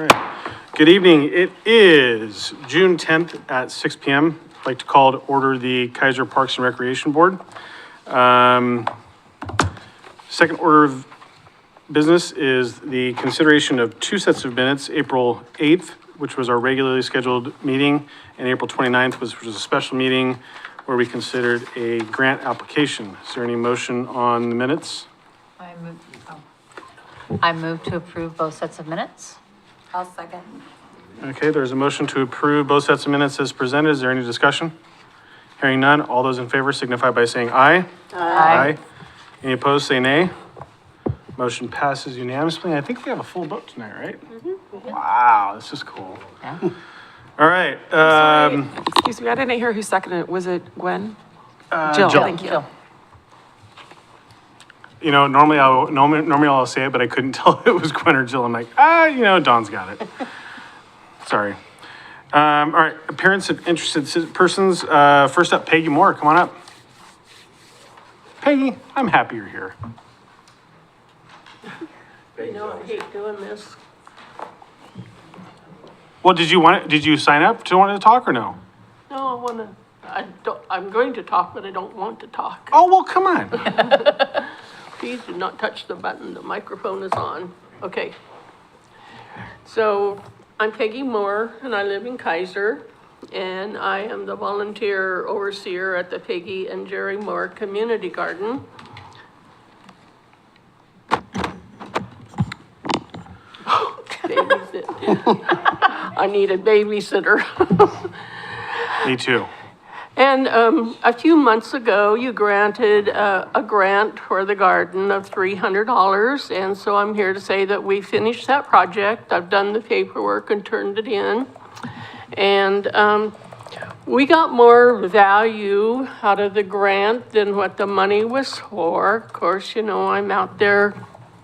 right. Good evening. It is June 10th at 6 p.m. I'd like to call to order the Keizer Parks and Recreation Board. Second order of business is the consideration of two sets of minutes, April 8th, which was our regularly scheduled meeting, and April 29th, which was a special meeting where we considered a grant application. Is there any motion on the minutes? I move to approve both sets of minutes. I'll second. Okay, there's a motion to approve both sets of minutes as presented. Is there any discussion? Hearing none, all those in favor signify by saying aye. Aye. Any opposed, say nay. Motion passes unanimously. I think we have a full vote tonight, right? Mm-hmm. Wow, this is cool. Yeah. All right. Excuse me, I didn't hear who seconded it. Was it Gwen? Jill. Thank you. Jill. You know, normally I'll say it, but I couldn't tell if it was Gwen or Jill. I'm like, Dawn's got it. Sorry. All right, appearance of interested persons. First up, Peggy Moore, come on up. Peggy, I'm happy you're here. You know, I hate doing this. Well, did you sign up to want to talk or no? No, I'm going to talk, but I don't want to talk. Oh, well, come on. Please do not touch the button. The microphone is on. Okay. So I'm Peggy Moore, and I live in Keizer, and I am the volunteer overseer at the Peggy and Jerry Moore Community Garden. I need a babysitter. Me too. And a few months ago, you granted a grant for the garden of $300. And so I'm here to say that we finished that project. I've done the paperwork and turned it in. And we got more value out of the grant than what the money was for. Of course, you know, I'm out there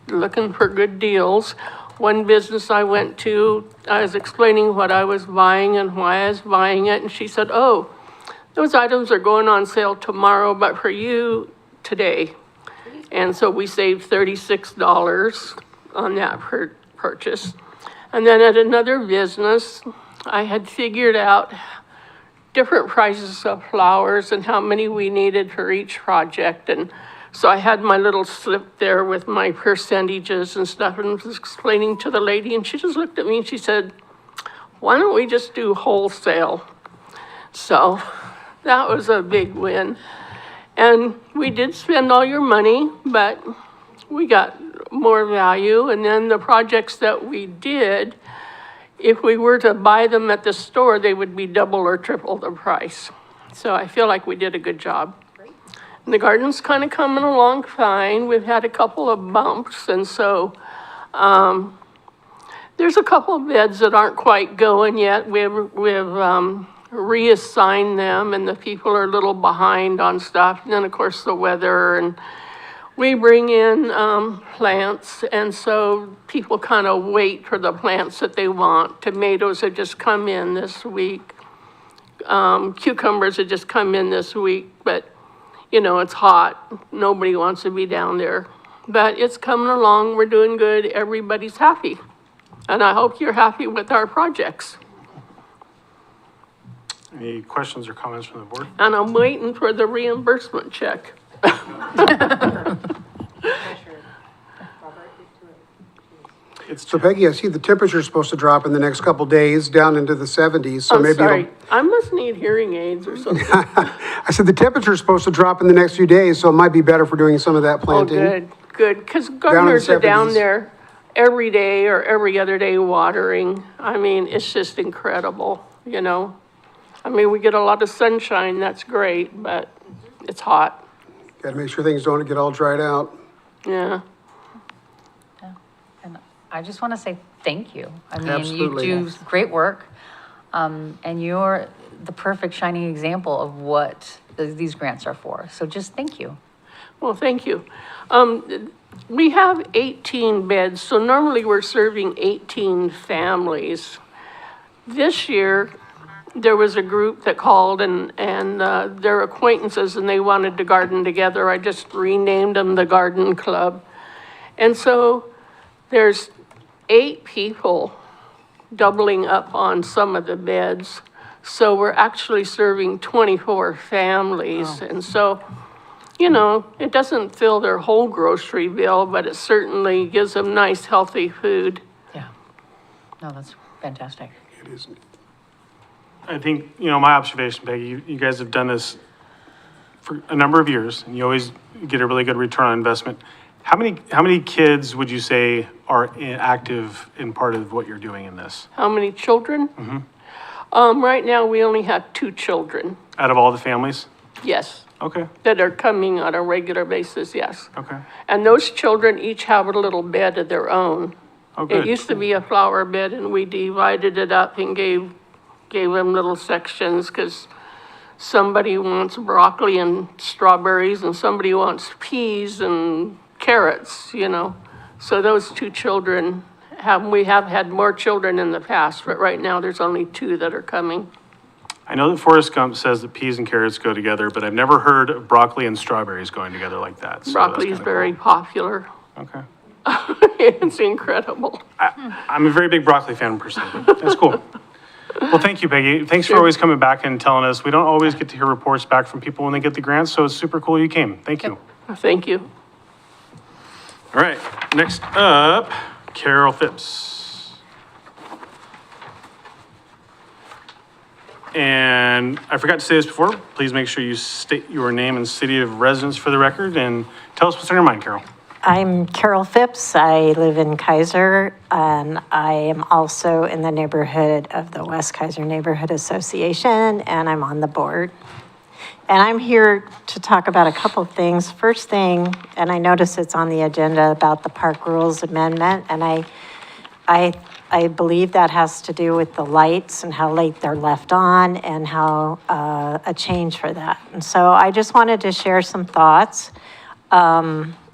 looking for good deals. One business I went to, I was explaining what I was buying and why I was buying it. And she said, oh, those items are going on sale tomorrow, but for you, today. And so we saved $36 on that purchase. And then at another business, I had figured out different prices of flowers and how many we needed for each project. And so I had my little slip there with my percentages and stuff, and was explaining to the lady, and she just looked at me and she said, why don't we just do wholesale? So that was a big win. And we did spend all your money, but we got more value. And then the projects that we did, if we were to buy them at the store, they would be double or triple the price. So I feel like we did a good job. And the garden's kind of coming along fine. We've had a couple of bumps, and so there's a couple of beds that aren't quite going yet. We've reassigned them, and the people are a little behind on stuff. And then, of course, the weather, and we bring in plants, and so people kind of wait for the plants that they want. Tomatoes have just come in this week. Cucumbers have just come in this week, but you know, it's hot. Nobody wants to be down there. But it's coming along. We're doing good. Everybody's happy. And I hope you're happy with our projects. Any questions or comments from the board? And I'm waiting for the reimbursement check. So Peggy, I see the temperature's supposed to drop in the next couple days down into the 70s, so I'm maybe sorry. I must need hearing aids or something. I said the temperature's supposed to drop in the next few days, so it might be better for doing some of that Oh, planting. good. Because gardeners are down 70s. there every day or every other day watering. I mean, it's just incredible, you know? I mean, we get a lot of sunshine, that's great, but it's hot. Got to make sure things don't get all dried out. Yeah. And I just want to say thank you. I mean, Absolutely. you do great work, and you're the perfect shining example of what these grants are for. So just thank you. Well, thank you. We have 18 beds, so normally we're serving 18 families. This year, there was a group that called and their acquaintances, and they wanted to garden together. I just renamed them the Garden Club. And so there's 8 people doubling up on some of the beds. So we're actually serving 24 families. And so, you know, it doesn't fill their whole grocery bill, but it certainly gives them nice, healthy food. Yeah. No, that's fantastic. It isn't. I think, you know, my observation, Peggy, you guys have done this for a number of years, and you always get a really good return on investment. How many kids would you say are active in part of what you're doing in this? How many children? Right now, we only have 2 children, Out of all the families? yes, Okay, that are coming on a regular basis, yes. okay. And those children each have a little bed of their own. Oh, It good. used to be a flower bed, and we divided it up and gave them little sections, because somebody wants broccoli and strawberries, and somebody wants peas and carrots, you know. So those 2 children we have had more children in the past, but right now there's only 2 that are coming. I know that Forrest Gump says that peas and carrots go together, but I've never heard of broccoli and strawberries going together like that. So that's Broccoli is kinda very popular. cool. Okay. It's incredible. I'm a very big broccoli fan personally. That's cool. Well, thank you, Peggy. Thanks for always coming back and telling us. We don't always get to hear reports back from people when they get the grants, so it's super cool you came. Thank you. Thank you. All right, next up, Carol Phipps. And I forgot to say this before, please make sure you state your name and city of residence for the record, and tell us what's on your mind, Carol. I'm Carol Phipps. I live in Keizer, and I am also in the neighborhood of the West Keizer Neighborhood Association, and I'm on the board. And I'm here to talk about a couple things. First thing, and I notice it's on the agenda about the park rules amendment, and I believe that has to do with the lights and how late they're left on and how a change for that. And so I just wanted to share some thoughts.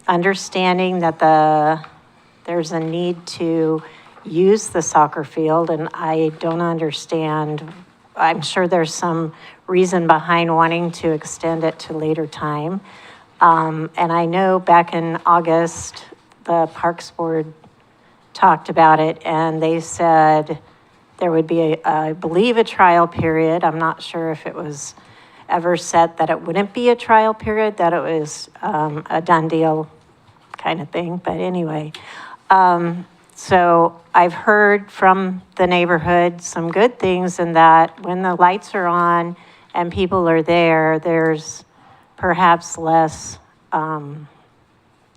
Understanding that there's a need to use the soccer field, and I don't understand, I'm sure there's some reason behind wanting to extend it to later time. And I know back in August, the Parks Board talked about it, and they said there would be, I believe, a trial period. I'm not sure if it was ever set that it wouldn't be a trial period, that it was a done deal kind of thing, but anyway. So I've heard from the neighborhood some good things in that when the lights are on and people are there, there's perhaps less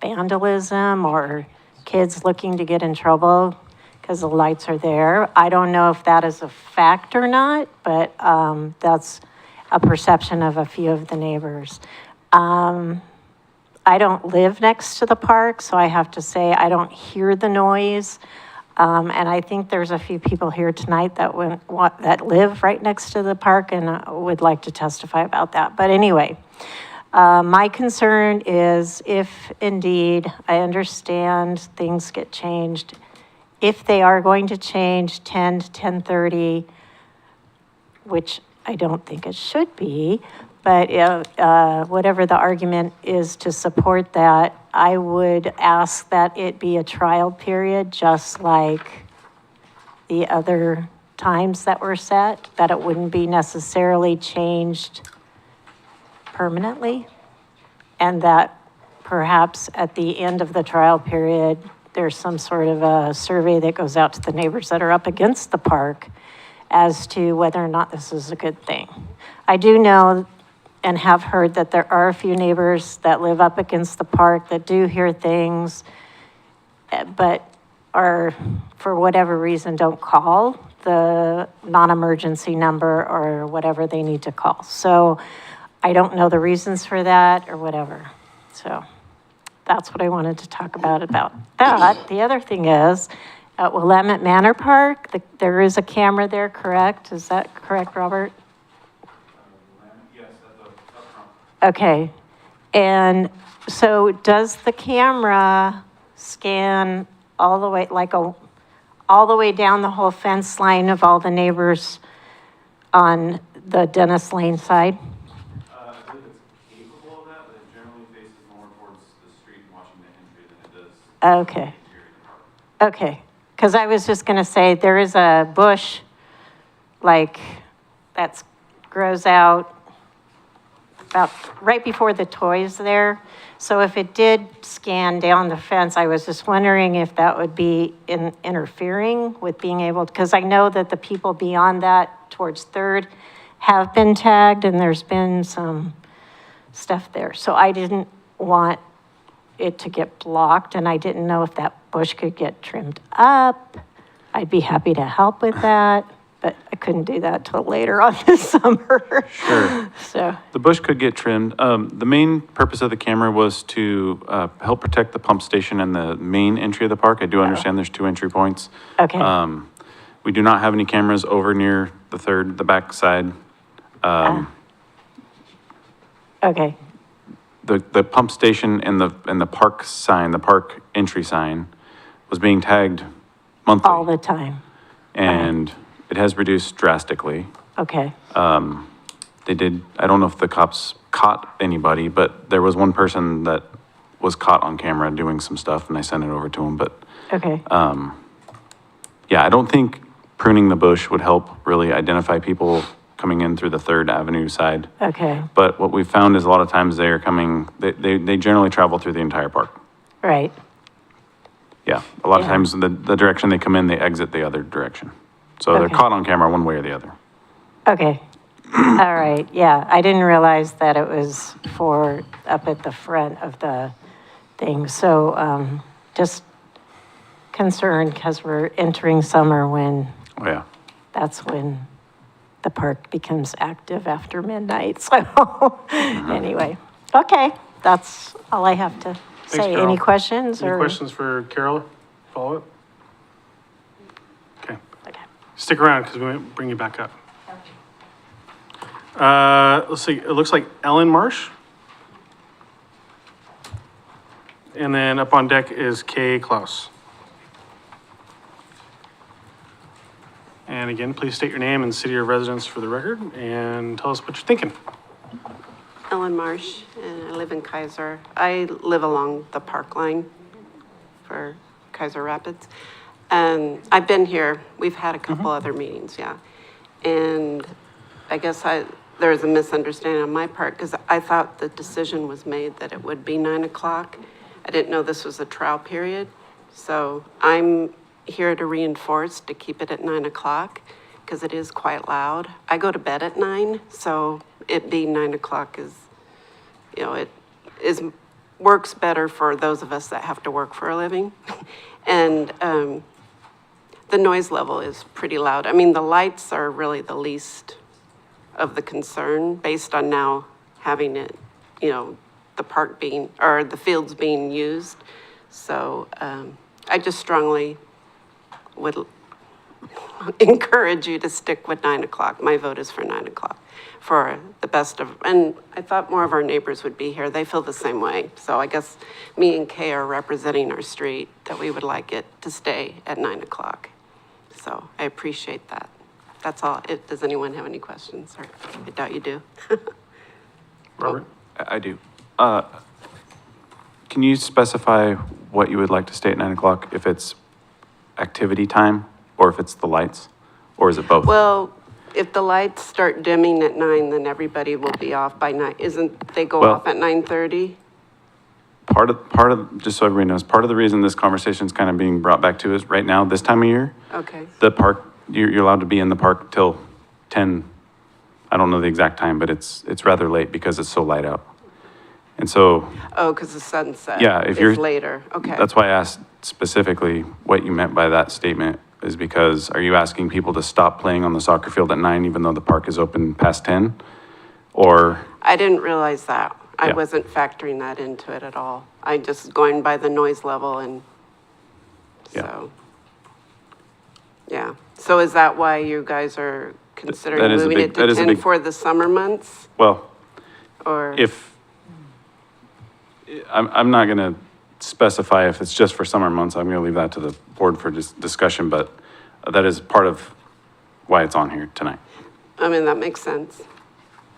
vandalism or kids looking to get in trouble because the lights are there. I don't know if that is a fact or not, but that's a perception of a few of the neighbors. I don't live next to the park, so I have to say I don't hear the noise. And I think there's a few people here tonight that live right next to the park and would like to testify about that. But anyway, my concern is if indeed I understand things get changed, if they are going to change 10 to 10:30, which I don't think it should be, but whatever the argument is to support that, I would ask that it be a trial period, just like the other times that were set, that it wouldn't be necessarily changed permanently, and that perhaps at the end of the trial period, there's some sort of a survey that goes out to the neighbors that are up against the park as to whether or not this is a good thing. I do know and have heard that there are a few neighbors that live up against the park that do hear things, but are, for whatever reason, don't call the non-emergency number or whatever they need to call. So I don't know the reasons for that or whatever. So that's what I wanted to talk about that. The other thing is, at Willamette Manor Park, there is a camera there, correct? Is that correct, Robert? Yes, up front. Okay. And so does the camera scan all the way, all the way down the whole fence line of all the neighbors on the Dennis Lane side? I believe it's capable of that, but it generally faces more towards the street and Washington Entry than it does. Okay. Okay. Because I was just going to say, there is a bush, like, that's grows out about right before the toys there. So if it did scan down the fence, I was just wondering if that would be interfering with being able, because I know that the people beyond that towards Third have been tagged and there's been some stuff there. So I didn't want it to get blocked and I didn't know if that bush could get trimmed up. I'd be happy to help with that, but I couldn't do that till later on this summer. Sure. So, The bush could get trimmed. The main purpose of the camera was to help protect the pump station and the main entry of the park. I do understand there's 2 entry points. okay, We do not have any cameras over near the back side. okay, The pump station and the park sign, the park entry sign, was being tagged monthly. all the time, And it has reduced drastically. okay, They did, I don't know if the cops caught anybody, but there was one person that was caught on camera doing some stuff and I sent it over to him, but okay, yeah, I don't think pruning the bush would help really identify people coming in through the Third Avenue side. okay, But what we found is a lot of times they are coming, they generally travel through the entire park. right, Yeah, a lot of Yeah. times the direction they come in, they exit the other direction. So they're Okay. caught on camera one way or the other. okay. All right, yeah, I didn't realize that it was for up at the front of the thing. So just concerned because we're entering summer when Oh, yeah. that's when the park becomes active after midnight. So anyway, okay, that's all I have to say. Carol. Any questions Any or? questions for Carol? Follow-up? Okay. Okay. Stick around because we might bring you back up. Let's see, it looks like Ellen Marsh. And then up on deck is Kay Klaus. And again, please state your name and city of residence for the record and tell us what you're thinking. Ellen Marsh, and I live in Keizer. I live along the park line for Keizer Rapids. And I've been here, we've had a couple other meetings, yeah. And I guess there was a misunderstanding on my part because I thought the decision was made that it would be 9 o'clock. I didn't know this was a trial period. So I'm here to reinforce to keep it at 9 o'clock because it is quite loud. I go to bed at 9, so it being 9 o'clock is, you know, works better for those of us that have to work for a living. And the noise level is pretty loud. I mean, the lights are really the least of the concern based on now having it, you know, the park being, or the fields being used. So I just strongly would encourage you to stick with 9 o'clock. My vote is for 9 o'clock for the best of, and I thought more of our neighbors would be here. They feel the same way. So I guess me and Kay are representing our street that we would like it to stay at 9 o'clock. So I appreciate that. That's all. Does anyone have any questions? Or I doubt you do. Robert? I do. Can you specify what you would like to stay at 9 o'clock, if it's activity time or if it's the lights, or is it both? Well, if the lights start dimming at 9, then everybody will be off by 9. They go Well- off at 9:30? Part of, just so everybody knows, part of the reason this conversation is kind of being brought back to is right now, this time of year, Okay. the park, you're allowed to be in the park till 10, I don't know the exact time, but it's rather late because it's so light out. And so, Oh, because the sunset yeah, if you're. is later. Okay. That's why I asked specifically what you meant by that statement, is because are you asking people to stop playing on the soccer field at 9 even though the park is open past 10? Or, I didn't realize that. I Yeah. wasn't factoring that into it at all. I just going by the noise level and Yeah. so. Yeah. So is that why you guys are considering that is a moving big- it that to is a 10 big- for the summer months? well, Or? I'm not gonna specify if it's just for summer months, I'm gonna leave that to the board for discussion, but that is part of why it's on here tonight. I mean, that makes sense.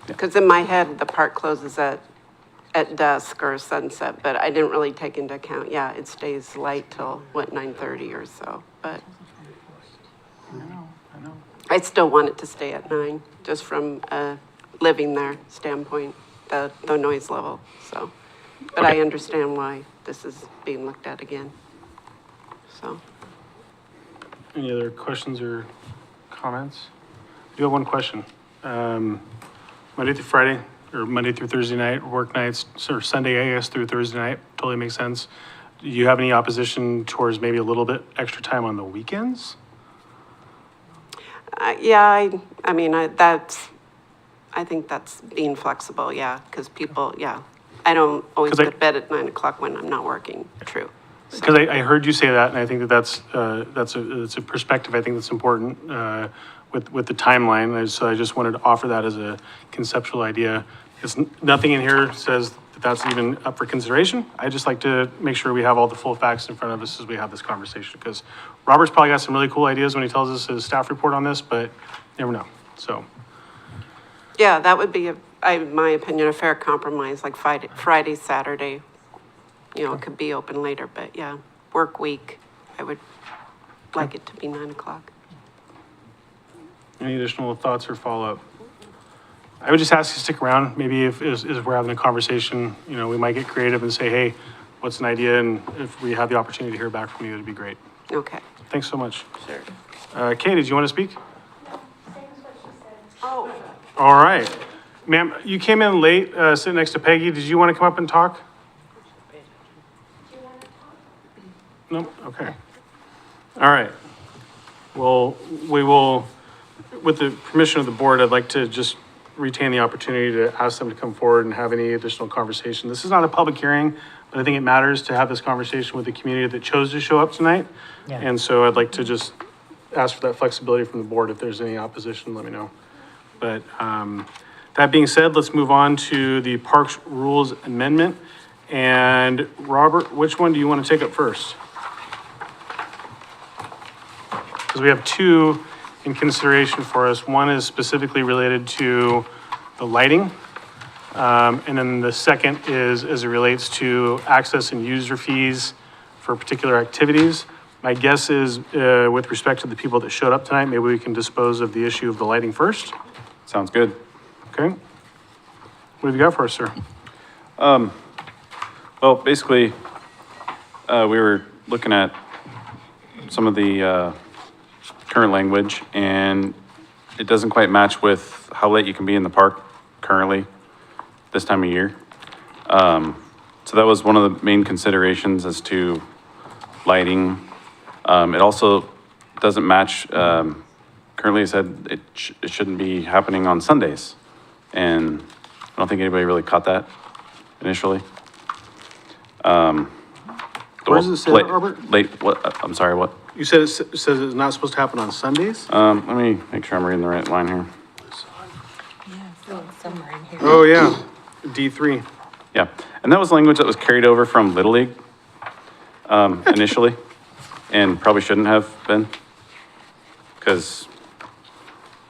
Because in my head, the park closes at at dusk or sunset, but I didn't really take into account, yeah, it stays light till, what, 9:30 or so, but I still want it to stay at 9, just from a living there standpoint, the noise level, so. But I Okay. understand why this is being looked at again, so. Any other questions or comments? I do have one question. Monday through Friday, or Monday through Thursday night, work nights, or Sunday, I guess, through Thursday night, totally makes sense. Do you have any opposition towards maybe a little bit extra time on the weekends? Yeah, I mean, I think that's being flexible, yeah, because people, yeah. I don't always 'Cause I- go to bed at 9 o'clock when I'm not working, true. Because I heard you say that, and I think that that's a perspective I think that's important with the timeline. So I just wanted to offer that as a conceptual idea. Because nothing in here says that that's even up for consideration. I just like to make sure we have all the full facts in front of us as we have this conversation. Because Robert's probably got some really cool ideas when he tells us his staff report on this, but never know. So, Yeah, that would be, in my opinion, a fair compromise, like Friday, Saturday. You know, it could be open later, but yeah, work week, I would like it to be 9 o'clock. any additional thoughts or follow-up? I would just ask you to stick around. Maybe if, as we're having a conversation, you know, we might get creative and say, hey, what's an idea? And if we have the opportunity to hear back from you, it'd be great. Okay. Thanks so much. Sure. Kay, did you want to speak? Oh, All right. Ma'am, you came in late, sitting next to Peggy. Did you want to come up and talk? No? Okay. All right. Well, we will, with the permission of the board, I'd like to just retain the opportunity to ask them to come forward and have any additional conversation. This is not a public hearing, but I think it matters to have this conversation with the community that chose to show up tonight. And so I'd like to just ask for that flexibility from the board. If there's any opposition, let me know. But that being said, let's move on to the Parks Rules Amendment. And Robert, which one do you want to take up first? Because we have two in consideration for us. One is specifically related to the lighting. And then the second is as it relates to access and user fees for particular activities. My guess is, with respect to the people that showed up tonight, maybe we can dispose of the issue of the lighting first. Sounds good. Okay? What have you got for us, sir? Well, basically, we were looking at some of the current language, and it doesn't quite match with how late you can be in the park currently this time of year. So that was one of the main considerations as to lighting. It also doesn't match, currently it said it shouldn't be happening on Sundays. And I don't think anybody really caught that initially. Where does it say that, Robert? Late, what, I'm sorry, what? You said it says it's not supposed to happen on Sundays? Let me make sure I'm reading the right line here. Oh, yeah, D3. Yeah, and that was language that was carried over from Little League, initially, and probably shouldn't have been. Because,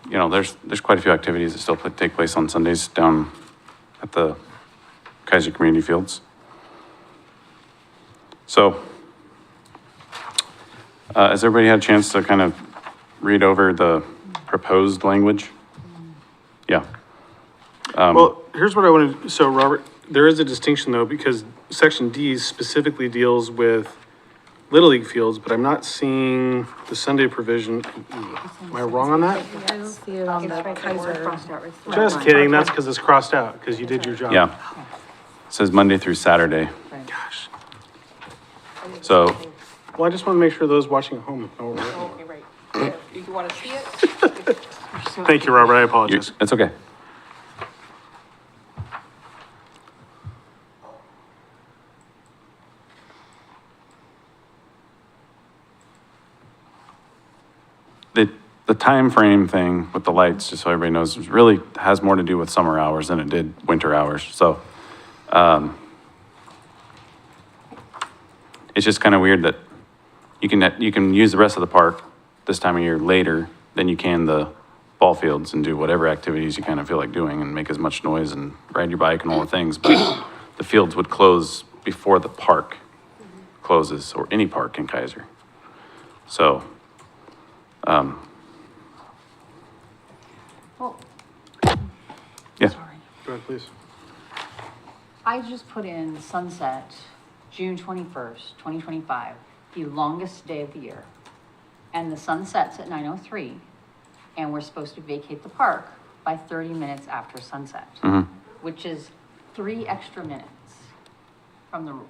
you know, there's quite a few activities that still take place on Sundays down at the Keizer Community Fields. So, has everybody had a chance to kind of read over the proposed language? Yeah. Well, here's what I want to, so Robert, there is a distinction though, because section D specifically deals with Little League fields, but I'm not seeing the Sunday provision. Am I wrong on that? I don't see it on the Keizer. Just kidding, that's because it's crossed out, because you did your job. Yeah. It says Monday through Saturday. Gosh. So, Well, I just want to make sure those watching at home know. Okay, right. You want to see it? Thank you, Robert, I you apologize. it's okay. The time frame thing with the lights, just so everybody knows, really has more to do with summer hours than it did winter hours. So, it's just kind of weird that you can use the rest of the park this time of year later than you can the ball fields and do whatever activities you kind of feel like doing and make as much noise and ride your bike and all the things. But the fields would close before the park closes, or any park in Keizer. So, Well, yeah, sorry. Go ahead, please. I just put in sunset, June 21st, 2025, the longest day of the year. And the sun sets at 9:03, and we're supposed to vacate the park by 30 minutes after sunset, which is 3 extra minutes from the rules.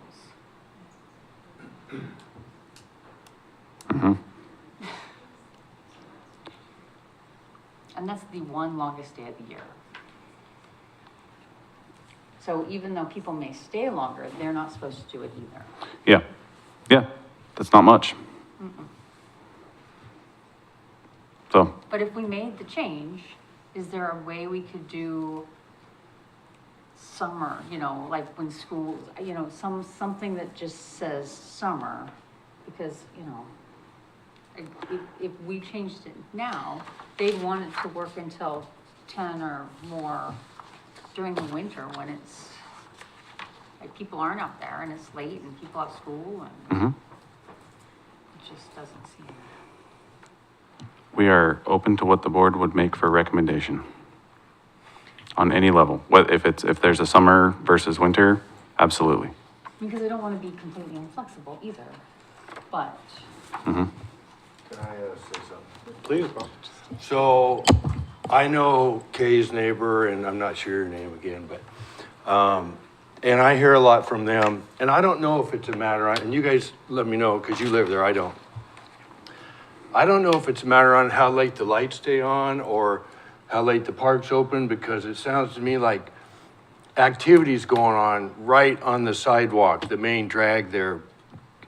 And that's the one longest day of the year. So even though people may stay longer, they're not supposed to do it either. yeah, that's not much. So, But if we made the change, is there a way we could do summer, you know, like when schools, you know, something that just says summer? Because, you know, if we changed it now, they'd want it to work until 10 or more during the winter when it's, like, people aren't out there and it's late and people have school and it just doesn't seem. we are open to what the board would make for recommendation on any level. What, if there's a summer versus winter, absolutely. Because I don't want to be completely inflexible either, but. Can I say something? Please, Bob. So, I know Kay's neighbor, and I'm not sure your name again, but, and I hear a lot from them, and I don't know if it's a matter on, and you guys let me know, because you live there, I don't. I don't know if it's a matter on how late the lights stay on, or how late the park's open, because it sounds to me like activities going on right on the sidewalk, the main drag there.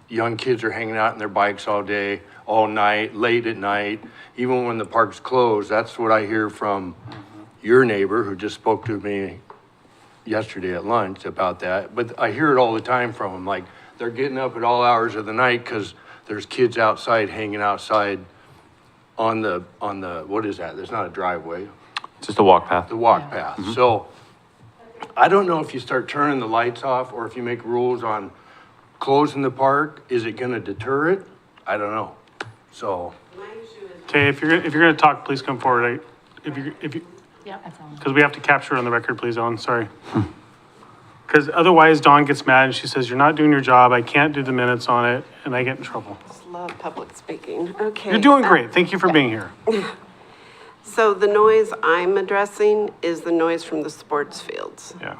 Young kids are hanging out on their bikes all day, all night, late at night, even when the park's closed. That's what I hear from your neighbor who just spoke to me yesterday at lunch about that. But I hear it all the time from them, like they're getting up at all hours of the night because there's kids outside hanging outside on the, what is that? There's not a driveway, It's just a walk path. the walk path. So I don't know if you start turning the lights off or if you make rules on closing the park, is it gonna deter it? I don't know. So, Okay, if you're gonna talk, please come forward. If you, Yeah. That's all. because we have to capture it on the record, please, Ellen, sorry. Because otherwise Dawn gets mad and she says, you're not doing your job, I can't do the minutes on it, and I get in trouble. Just love public speaking. Okay. You're doing great, thank you for being here. So the noise I'm addressing is the noise from the sports fields Yeah.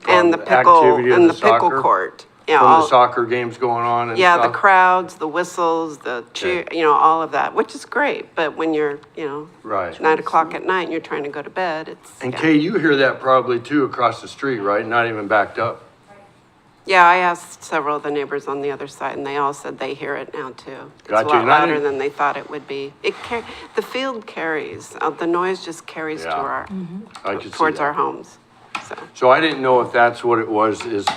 and the the pickle, activity of and the the pickle soccer? court. Yeah, from the all, soccer games going on and yeah, the stuff? crowds, the whistles, the cheer, you know, all of that, which is great. But when you're, you know, Right. 9 o'clock at night and you're trying to go to bed, it's, And yeah. Kay, you hear that probably too across the street, right? Not even backed up. Yeah, I asked several of the neighbors on the other side and they all said they hear it now too. It's a Gotcha, lot and I louder didn't- than they thought it would be. The field carries, the noise just carries to Yeah. our, I could see towards that. our homes, so. So I didn't know if that's what it was, is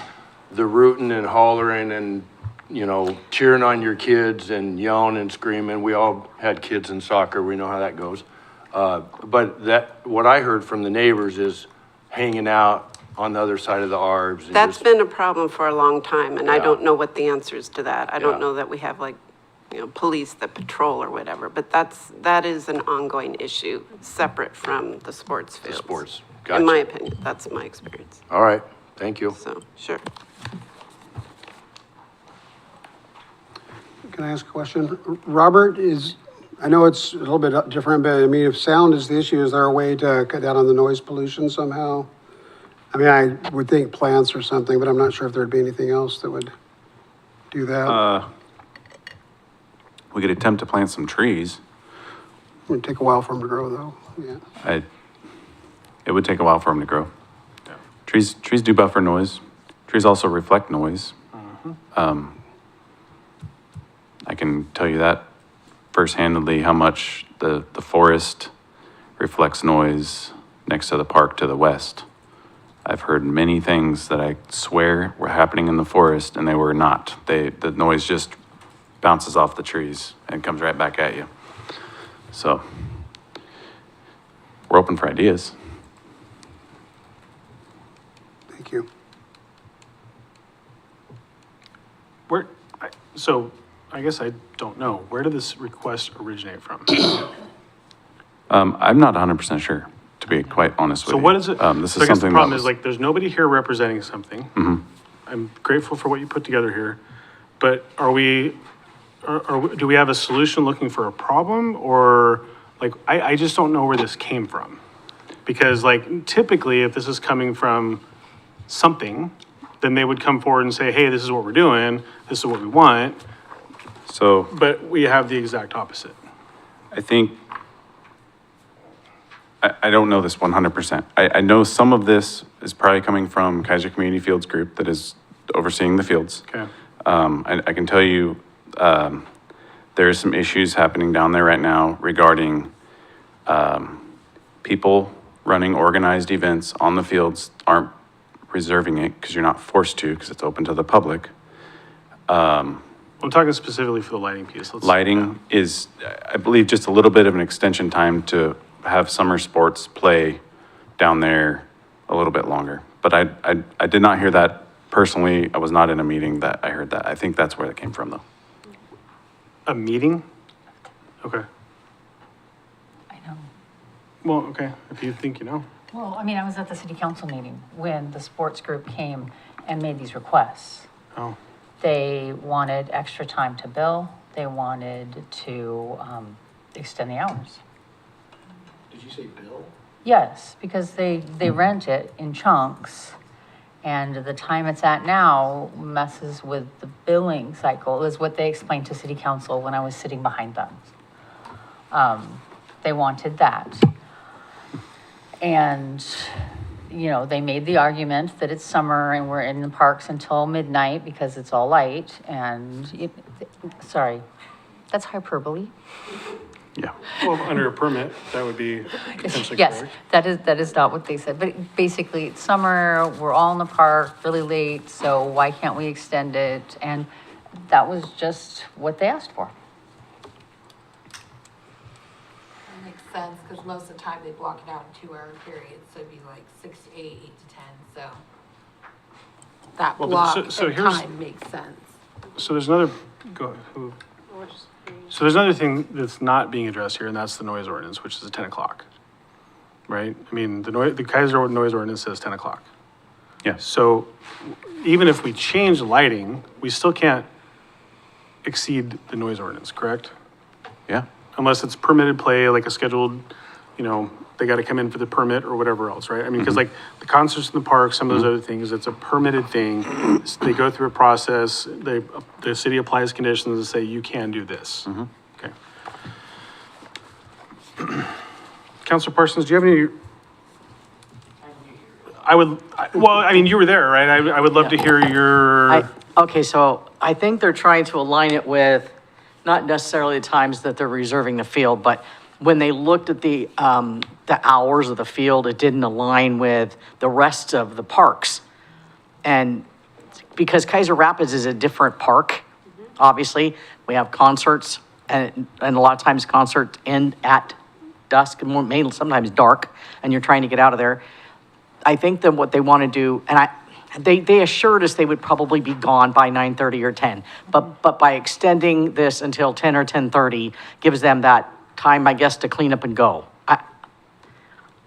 the rooting and hollering and, you know, cheering on your kids and yelling and screaming. We all had kids in soccer, we know how that goes. But that, what I heard from the neighbors is hanging out on the other side of the arbs. and That's just- been a problem for a long time, and I Yeah. don't know what the answer is to that. I Yeah. don't know that we have like, you know, police that patrol or whatever, but that is an ongoing issue, separate from the sports fields. sports. In my Gotcha. opinion, that's my experience, All right, thank you. so, sure. Can I ask a question? Robert, I know it's a little bit different, but I mean, if sound is the issue, is there a way to cut down on the noise pollution somehow? I mean, I would think plants or something, but I'm not sure if there'd be anything else that would do that. We could attempt to plant some trees. It would take a while for them to grow, though, yeah. It would take a while for them to grow. Trees do buffer noise. Trees also reflect noise. I can tell you that first-handedly, how much the forest reflects noise next to the park to the west. I've heard many things that I swear were happening in the forest, and they were not. The noise just bounces off the trees and comes right back at you. So, we're open for ideas. Thank you. So I guess I don't know. Where did this request originate from? I'm not 100% sure, to be quite honest with So you. what is it? This So is I guess the something that problem is was, like, there's nobody here representing something. I'm grateful for what you put together here, but do we have a solution looking for a problem, or like, I just don't know where this came from. Because like typically, if this is coming from something, then they would come forward and say, hey, this is what we're doing, this is what we want, so but we have the exact opposite. I think, I don't know this 100%. I know some of this is probably coming from Keizer Community Fields Group that is overseeing the fields. Okay. I can tell you, there's some issues happening down there right now regarding, people running organized events on the fields aren't reserving it because you're not forced to, because it's open to the public. I'm talking specifically for the lighting piece. Lighting is, I believe, just a little bit of an extension time to have summer sports play down there a little bit longer. But I did not hear that personally. I was not in a meeting that I heard that. I think that's where that came from, though. A meeting? Okay. I know. Well, okay, if you think you know. Well, I mean, I was at the city council meeting when the sports group came and made these requests. Oh, They wanted extra time to bill. They wanted to extend the hours. Did you say Bill? Yes, because they rent it in chunks, and the time it's at now messes with the billing cycle, is what they explained to city council when I was sitting behind them. They wanted that. And, you know, they made the argument that it's summer and we're in the parks until midnight because it's all light, and, sorry, that's hyperbole. Yeah. well, under a permit, that would be potentially Yes, correct. that is not what they said, but basically, it's summer, we're all in the park really late, so why can't we extend it? And that was just what they asked for. That makes sense, because most of the time they block it out in 2-hour periods, so it'd be like 6 to 8, 8 to 10, so. That Well, but block so of here's- time makes sense. So there's another, go ahead, who? So there's another thing that's not being addressed here, and that's the noise ordinance, which is at 10 o'clock. Right? I mean, the Keizer noise ordinance says 10 o'clock. Yeah. So even if we change lighting, we still can't exceed the noise ordinance, correct? Yeah. Unless it's permitted play, like a scheduled, you know, they got to come in for the permit or whatever else, right? I mean, because like the concerts in the park, some of those other things, it's a permitted thing. They go through a process, the city applies conditions and say, you can do this. Okay. Counselor Parsons, do you have any? Well, I mean, you were there, right? I would love to hear your, Okay, so I think they're trying to align it with, not necessarily the times that they're reserving the field, but when they looked at the hours of the field, it didn't align with the rest of the parks. And because Keizer Rapids is a different park, obviously, we have concerts, and a lot of times concerts end at dusk, and mainly sometimes dark, and you're trying to get out of there. I think that what they want to do, and they assured us they would probably be gone by 9:30 or 10, but by extending this until 10 or 10:30 gives them that time, I guess, to clean up and go.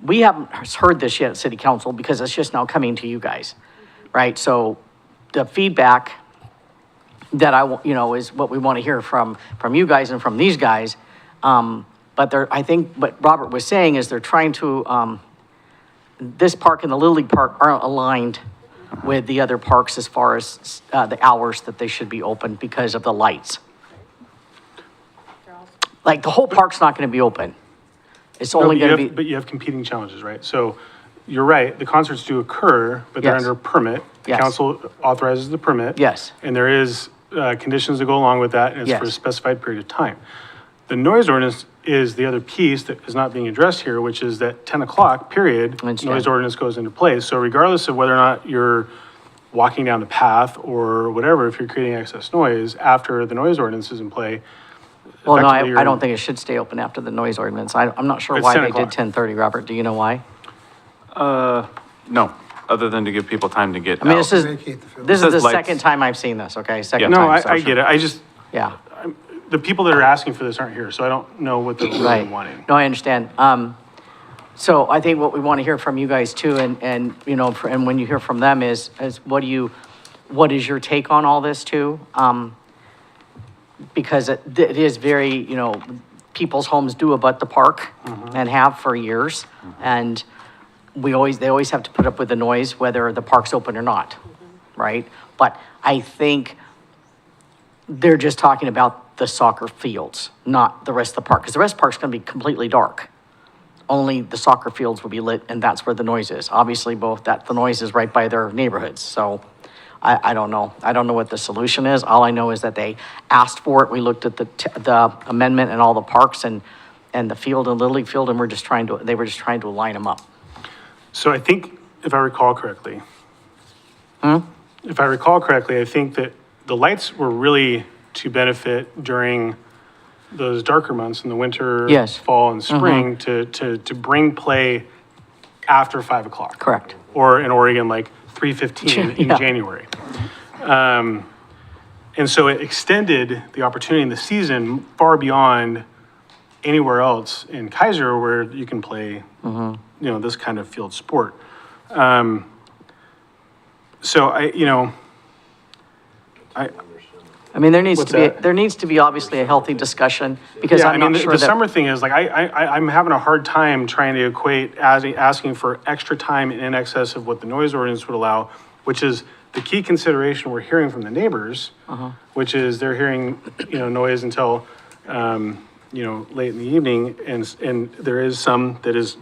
We haven't heard this yet at city council because it's just now coming to you guys, right? So the feedback that is what we want to hear from you guys and from these guys. But I think what Robert was saying is they're trying to, this park and the Little League Park aren't aligned with the other parks as far as the hours that they should be open because of the lights. Like, the whole park's not going to be open. It's no, only but going to be, but you have competing challenges, right? So you're right, the concerts do occur, but they're Yes. under permit. The Yes. council authorizes the permit. Yes. And there is conditions that go along with that, and it's for a Yes. specified period of time. The noise ordinance is the other piece that is not being addressed here, which is that 10 o'clock period, I understand. noise ordinance goes into place. So regardless of whether or not you're walking down the path or whatever, if you're creating excess noise after the noise ordinance is in play. well, no, effectively I you're- don't think it should stay open after the noise ordinance. I'm not sure It's why 10 they o'clock. did 10:30, Robert. Do you know why? No. other than to give people time to get I mean, out. this is, Vacate the field. this is Says the lights. second time I've seen this, okay? Second No, time. I so- get it. I just, Yeah. the people that are asking for this aren't here, so I don't know what they're really Right. wanting. No, I understand. So I think what we want to hear from you guys too, and, you know, and when you hear from them is what is your take on all this too? Because it is very, you know, people's homes do abut the park and have for years. And they always have to put up with the noise, whether the park's open or not, right? But I think they're just talking about the soccer fields, not the rest of the park, because the rest of the park's gonna be completely dark. Only the soccer fields will be lit, and that's where the noise is. Obviously, the noise is right by their neighborhoods, so I don't know. I don't know what the solution is. All I know is that they asked for it. We looked at the amendment and all the parks and the field and Little League field, and they were just trying to line them up. So I think, if I recall correctly, I think that the lights were really to benefit during those darker months in the winter, Yes. fall, and spring to bring play after 5 o'clock. Correct. Or in Oregon, like 3:15 in Yeah. January. And so it extended the opportunity in the season far beyond anywhere else in Keizer where you can play, you know, this kind of field sport. So I mean, there needs What's to be, that? there needs to be obviously a healthy discussion, because yeah, I'm not sure the that. summer thing is like, I'm having a hard time trying to equate asking for extra time in excess of what the noise ordinance would allow, which is the key consideration we're hearing from the neighbors, which is they're hearing, you know, noise until, you know, late in the evening, and there is some that is,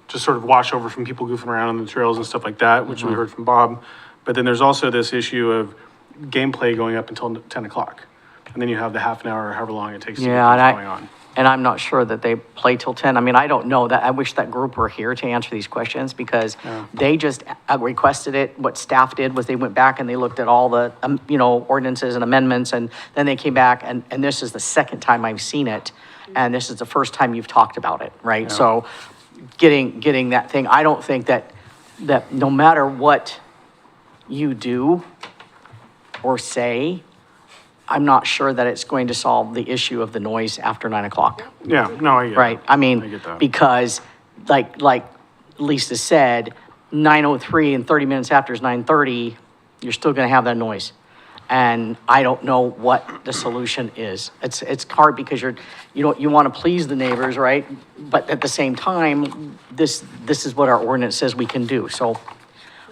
just sort of wash over from people goofing around on the trails and stuff like that, which we heard from Bob. But then there's also this issue of gameplay going up until 10 o'clock. And then you have the half an hour or however long it takes to get Yeah, things going on. and I'm not sure that they play till 10. I mean, I don't know that. I wish that group were here to answer these questions, because they just requested it. What staff did was they went back and they looked at all the, you know, ordinances and amendments, and then they came back, and this is the second time I've seen it, and this is the first time you've talked about it, right? So getting that thing, I don't think that no matter what you do or say, I'm not sure that it's going to solve the issue of the noise after 9 o'clock. Yeah, no, I get it. Right, I mean, I get that. because like Lisa said, 9:03 and 30 minutes after is 9:30, you're still gonna have that noise. And I don't know what the solution is. It's hard because you wanna please the neighbors, right? But at the same time, this is what our ordinance says we can do, so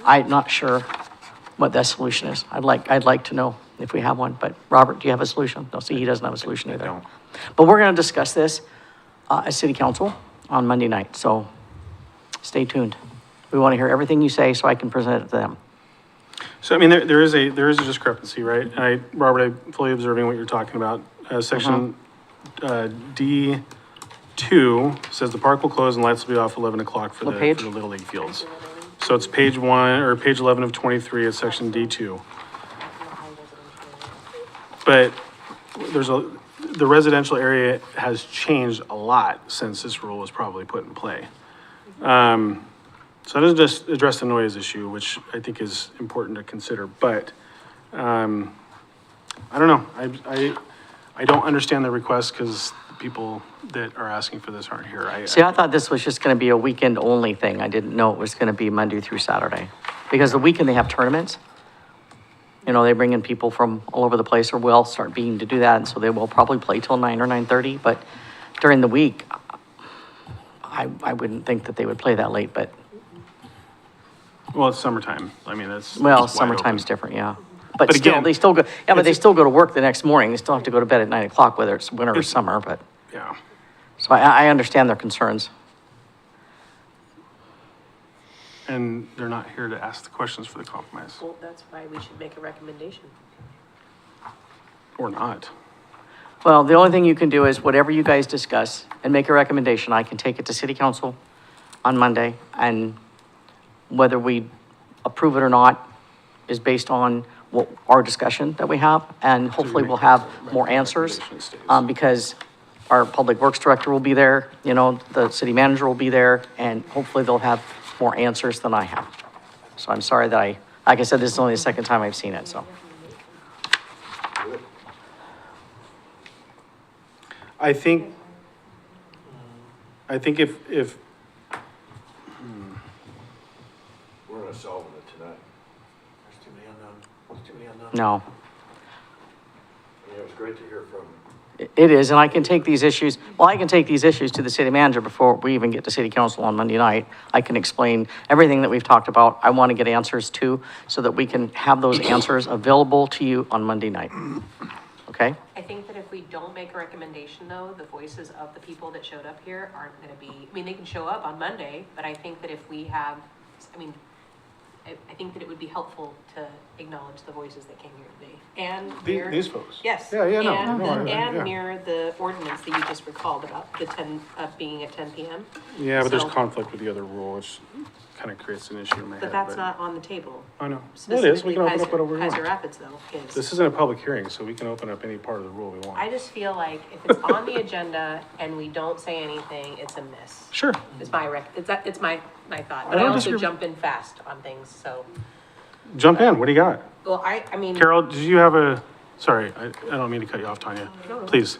I'm not sure what that solution is. I'd like to know if we have one, but Robert, do you have a solution? No, see, he doesn't have a solution either. don't. But we're gonna discuss this, at city council on Monday night, so stay tuned. We wanna hear everything you say so I can present it to them. So, I mean, there is a discrepancy, right? And Robert, I'm fully observing what you're talking about. Section D2 says the park will close and lights will be off 11 o'clock for What the page? Little League fields. So it's page 1, or page 11 of 23, it's section D2. But the residential area has changed a lot since this rule was probably put in play. So it doesn't just address the noise issue, which I think is important to consider, but, I don't know. I don't understand the request because the people that are asking for this aren't here. See, I thought this was just gonna be a weekend-only thing. I didn't know it was gonna be Monday through Saturday. Because the weekend they have tournaments. You know, they bring in people from all over the place, or will start being to do that, and so they will probably play till 9 or 9:30, but during the week, I wouldn't think that they would play that late, but, Well, it's summertime. I mean, that's. well, it's wide summertime's open. different, yeah. But But still, again, they still go, yeah, but they it's- still go to work the next morning. They still have to go to bed at 9 o'clock, whether it's winter or It's- summer, but, Yeah. so I understand their concerns. And they're not here to ask the questions for the compromise, Well, that's why we should make a recommendation. or not. Well, the only thing you can do is whatever you guys discuss and make a recommendation. I can take it to city council on Monday, and whether we approve it or not is based on what our discussion that we have, and hopefully we'll have more answers, because our public works director will be there, you know, the city manager will be there, and hopefully they'll have more answers than I have. So I'm sorry that like I said, this is only the second time I've seen it, so. I think if, We're not solving it tonight. There's too many unknowns. There's too many unknowns. No. I mean, it was great to hear from. It is, and I can take these issues, I can take these issues to the city manager before we even get to city council on Monday night. I can explain everything that we've talked about. I want to get answers to, so that we can have those answers available to you on Monday night. Okay? I think that if we don't make a recommendation, though, the voices of the people that showed up here aren't gonna be, I mean, they can show up on Monday, but I think that if we have, I mean, I think that it would be helpful to acknowledge the voices that came here today, and mirror. these folks. Yes. Yeah, yeah, no, And, no, the- yeah. and mirror the ordinance that you just recalled about the 10, being at 10 PM. Yeah, but there's So- conflict with the other rule, which kind of creates an issue in my head. But that's not on the table. I know. Well, it is, we Specifically, can open up whatever we Keizer want. Rapids, though, is. This isn't a public hearing, so we can open up any part of the rule we I want. just feel like if it's on the agenda and we don't say anything, it's a miss. Sure. It's my thought. I But I don't also disagree. jump in fast on things, so. Jump in, what do you got? Well, I mean. Carol, did you have sorry, I don't mean to cut you off, Tanya. No, no. Please.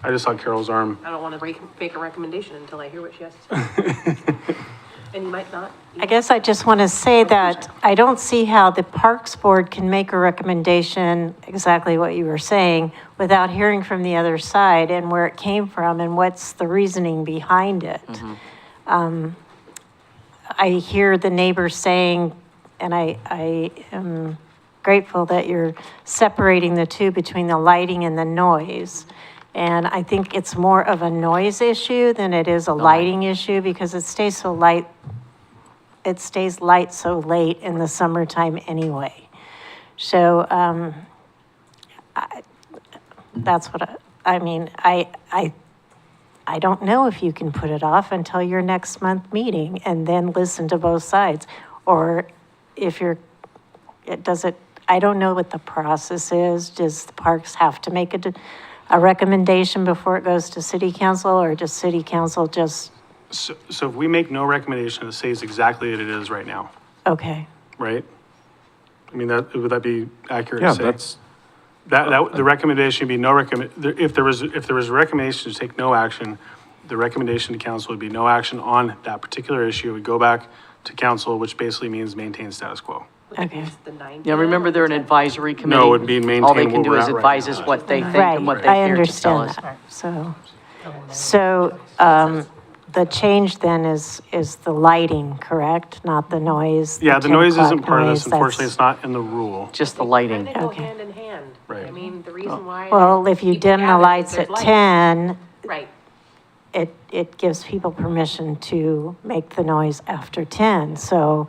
I just saw Carol's arm. I don't want to make a recommendation until I hear what she has to say. And you might not. I guess I just want to say that I don't see how the Parks Board can make a recommendation, exactly what you were saying, without hearing from the other side and where it came from and what's the reasoning behind it. I hear the neighbors saying, and I am grateful that you're separating the two between the lighting and the noise. And I think it's more of a noise issue than it is a lighting issue, because it stays so light, it stays light so late in the summertime anyway. So, that's what I mean, I don't know if you can put it off until your next month meeting and then listen to both sides. Or if I don't know what the process is. Does the parks have to make a recommendation before it goes to city council, or does city council just, So if we make no recommendation, it stays exactly as it is right now, okay, right? I mean, would that be accurate Yeah, to say? that's, The recommendation would be no if there was a recommendation to take no action, the recommendation to council would be no action on that particular issue. It would go back to council, which basically means maintain status quo. okay. The 9 Yeah, remember, they're an advisory committee. No, it'd be maintain All they where can do we're is at right advise now. us what they think Right, and what they I hear to tell understand us. that. So, the change then is the lighting, correct? Not the noise? Yeah, the 10 noise isn't o'clock part of this. noise, Unfortunately, that's- it's not in the rule. Just the lighting. Kind of go Okay. hand in hand. Right. I mean, the reason why. Well, if you people dim the gather is lights there's at 10, Right. it gives people permission to make the noise after 10. So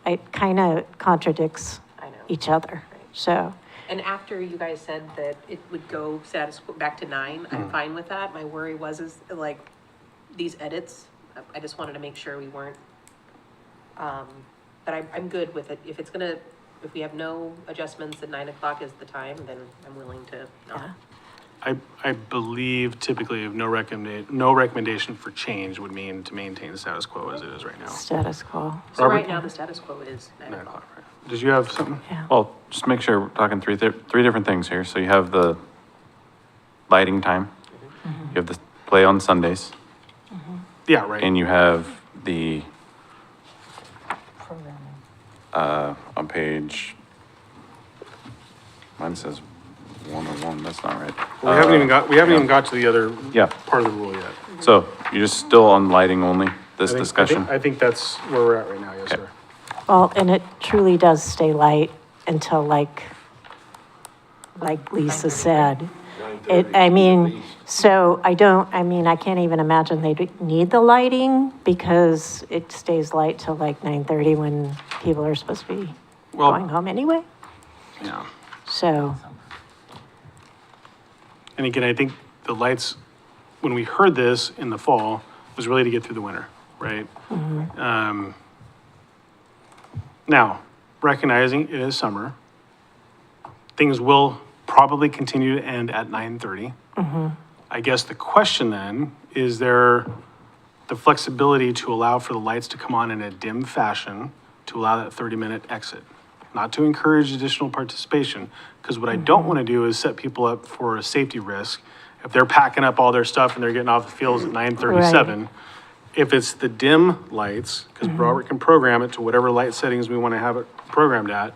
it kind of contradicts I know. each other, so. And after you guys said that it would go status quo back to 9, I'm fine with that. My worry is like these edits, I just wanted to make sure we weren't, but I'm good with it. If we have no adjustments and 9 o'clock is the time, then I'm willing to not. I believe typically if no recommendation for change would mean to maintain the status quo as it is right now. Status quo. So right Robert? now, the status quo is 9 9 o'clock. o'clock, right. Did you have something? well, just make sure we're talking three different things here. So you have the lighting time, you have the play on Sundays, Yeah, right. and you have the, on page, mine says 101, that's not right. We haven't even got to the other Yeah. part of the rule yet. So you're just still on lighting only, this I think- discussion? I think that's where we're at right now, yes, Okay. sir. Well, and it truly does stay light until like Lisa said. I mean, so I can't even imagine they need the lighting because it stays light till like 9:30 when people are supposed to be Well- going home anyway. Yeah. So, And again, I think the lights, when we heard this in the fall, was really to get through the winter, right? Now, recognizing it is summer, things will probably continue to end at 9:30. I guess the question then, is there the flexibility to allow for the lights to come on in a dim fashion to allow that 30-minute exit. Not to encourage additional participation, because what I don't want to do is set people up for a safety risk. If they're packing up all their stuff and they're getting off the fields at 9:37, if it's the dim lights, because Robert can program it to whatever light settings we want to have it programmed at,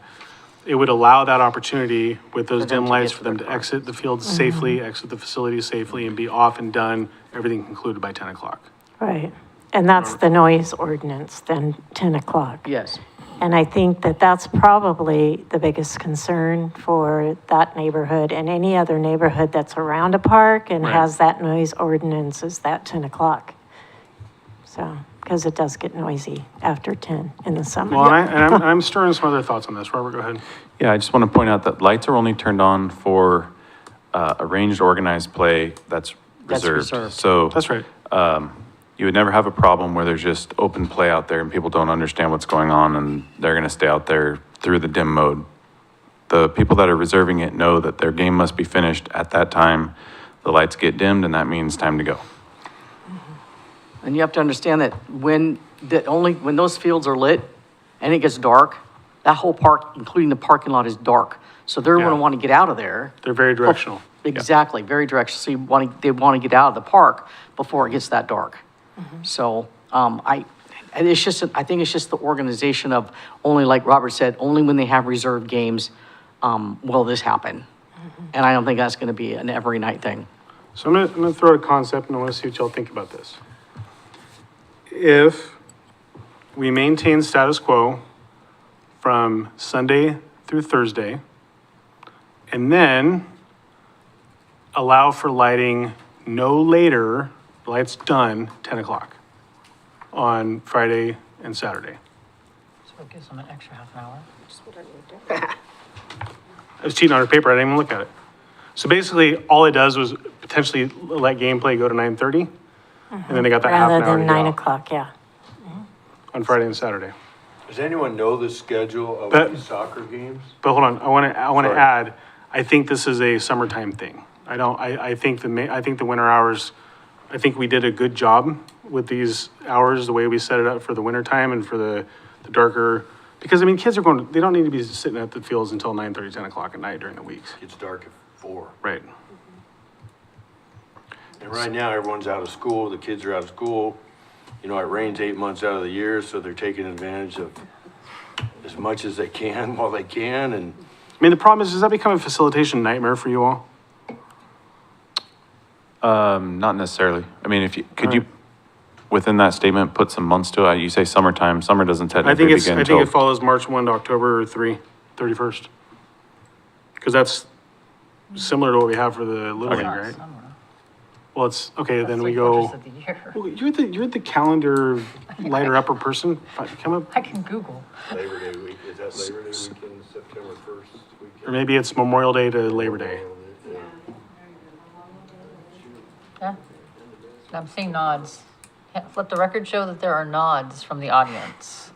it would allow that opportunity with those dim lights for them to exit the field safely, exit the facility safely, and be off and done, everything concluded by 10 o'clock. Right. And that's the noise ordinance, then 10 o'clock. Yes. And I think that that's probably the biggest concern for that neighborhood and any other neighborhood that's around a park and Right. has that noise ordinance is that 10 o'clock. So, because it does get noisy after 10 in the summer. Well, I'm stirring some other thoughts on this. Robert, go ahead. Yeah, I just want to point out that lights are only turned on for arranged organized play that's reserved. reserved. So That's right. you would never have a problem where there's just open play out there and people don't understand what's going on and they're going to stay out there through the dim mode. The people that are reserving it know that their game must be finished at that time. The lights get dimmed and that means time to go. And you have to understand that when those fields are lit and it gets dark, that whole park, including the parking lot, is dark. So they're Yeah. gonna wanna get out of there. They're very directional. Exactly, very directional. So they wanna get out of the park before it gets that dark. So, I think it's just the organization of only, like Robert said, only when they have reserved games, will this happen. And I don't think that's gonna be an every night thing. So I'm gonna throw out a concept and I want to see what y'all think about this. If we maintain status quo from Sunday through Thursday, and then allow for lighting no later, lights done, 10 o'clock on Friday and Saturday. So it gives them an extra half an hour. I was cheating on her paper, I didn't even look at it. So basically, all it does was potentially let gameplay go to 9:30, and then they got that half an Rather hour to than get 9 off o'clock, yeah. on Friday and Saturday. Does anyone know the schedule of But- these soccer games? But hold on, I want to Sorry. add, I think this is a summertime thing. I think the winter hours, I think we did a good job with these hours, the way we set it up for the winter time and for the darker, because I mean, kids are going, they don't need to be sitting at the fields until 9:30, 10 o'clock at night during the weeks. It's dark at 4. Right. And right now, everyone's out of school, the kids are out of school. You know, it rains 8 months out of the year, so they're taking advantage of as much as they can while they can, and I mean, the problem is, does that become a facilitation nightmare for you all? Not necessarily. I mean, could you, within that statement, put some months to it? You say summertime, summer doesn't I technically think begin I think until. it follows March 1 to October 31st. Because that's similar to what we have for the Little League, right? Well, it's, okay, then we go, well, you're the calendar lighter upper person. Come up, I can Google. Labor Day week, is that Labor Day weekend, September 1st or weekend? maybe it's Memorial Day to Labor Day. Yeah. I'm seeing nods. Let the record show that there are nods from the audience,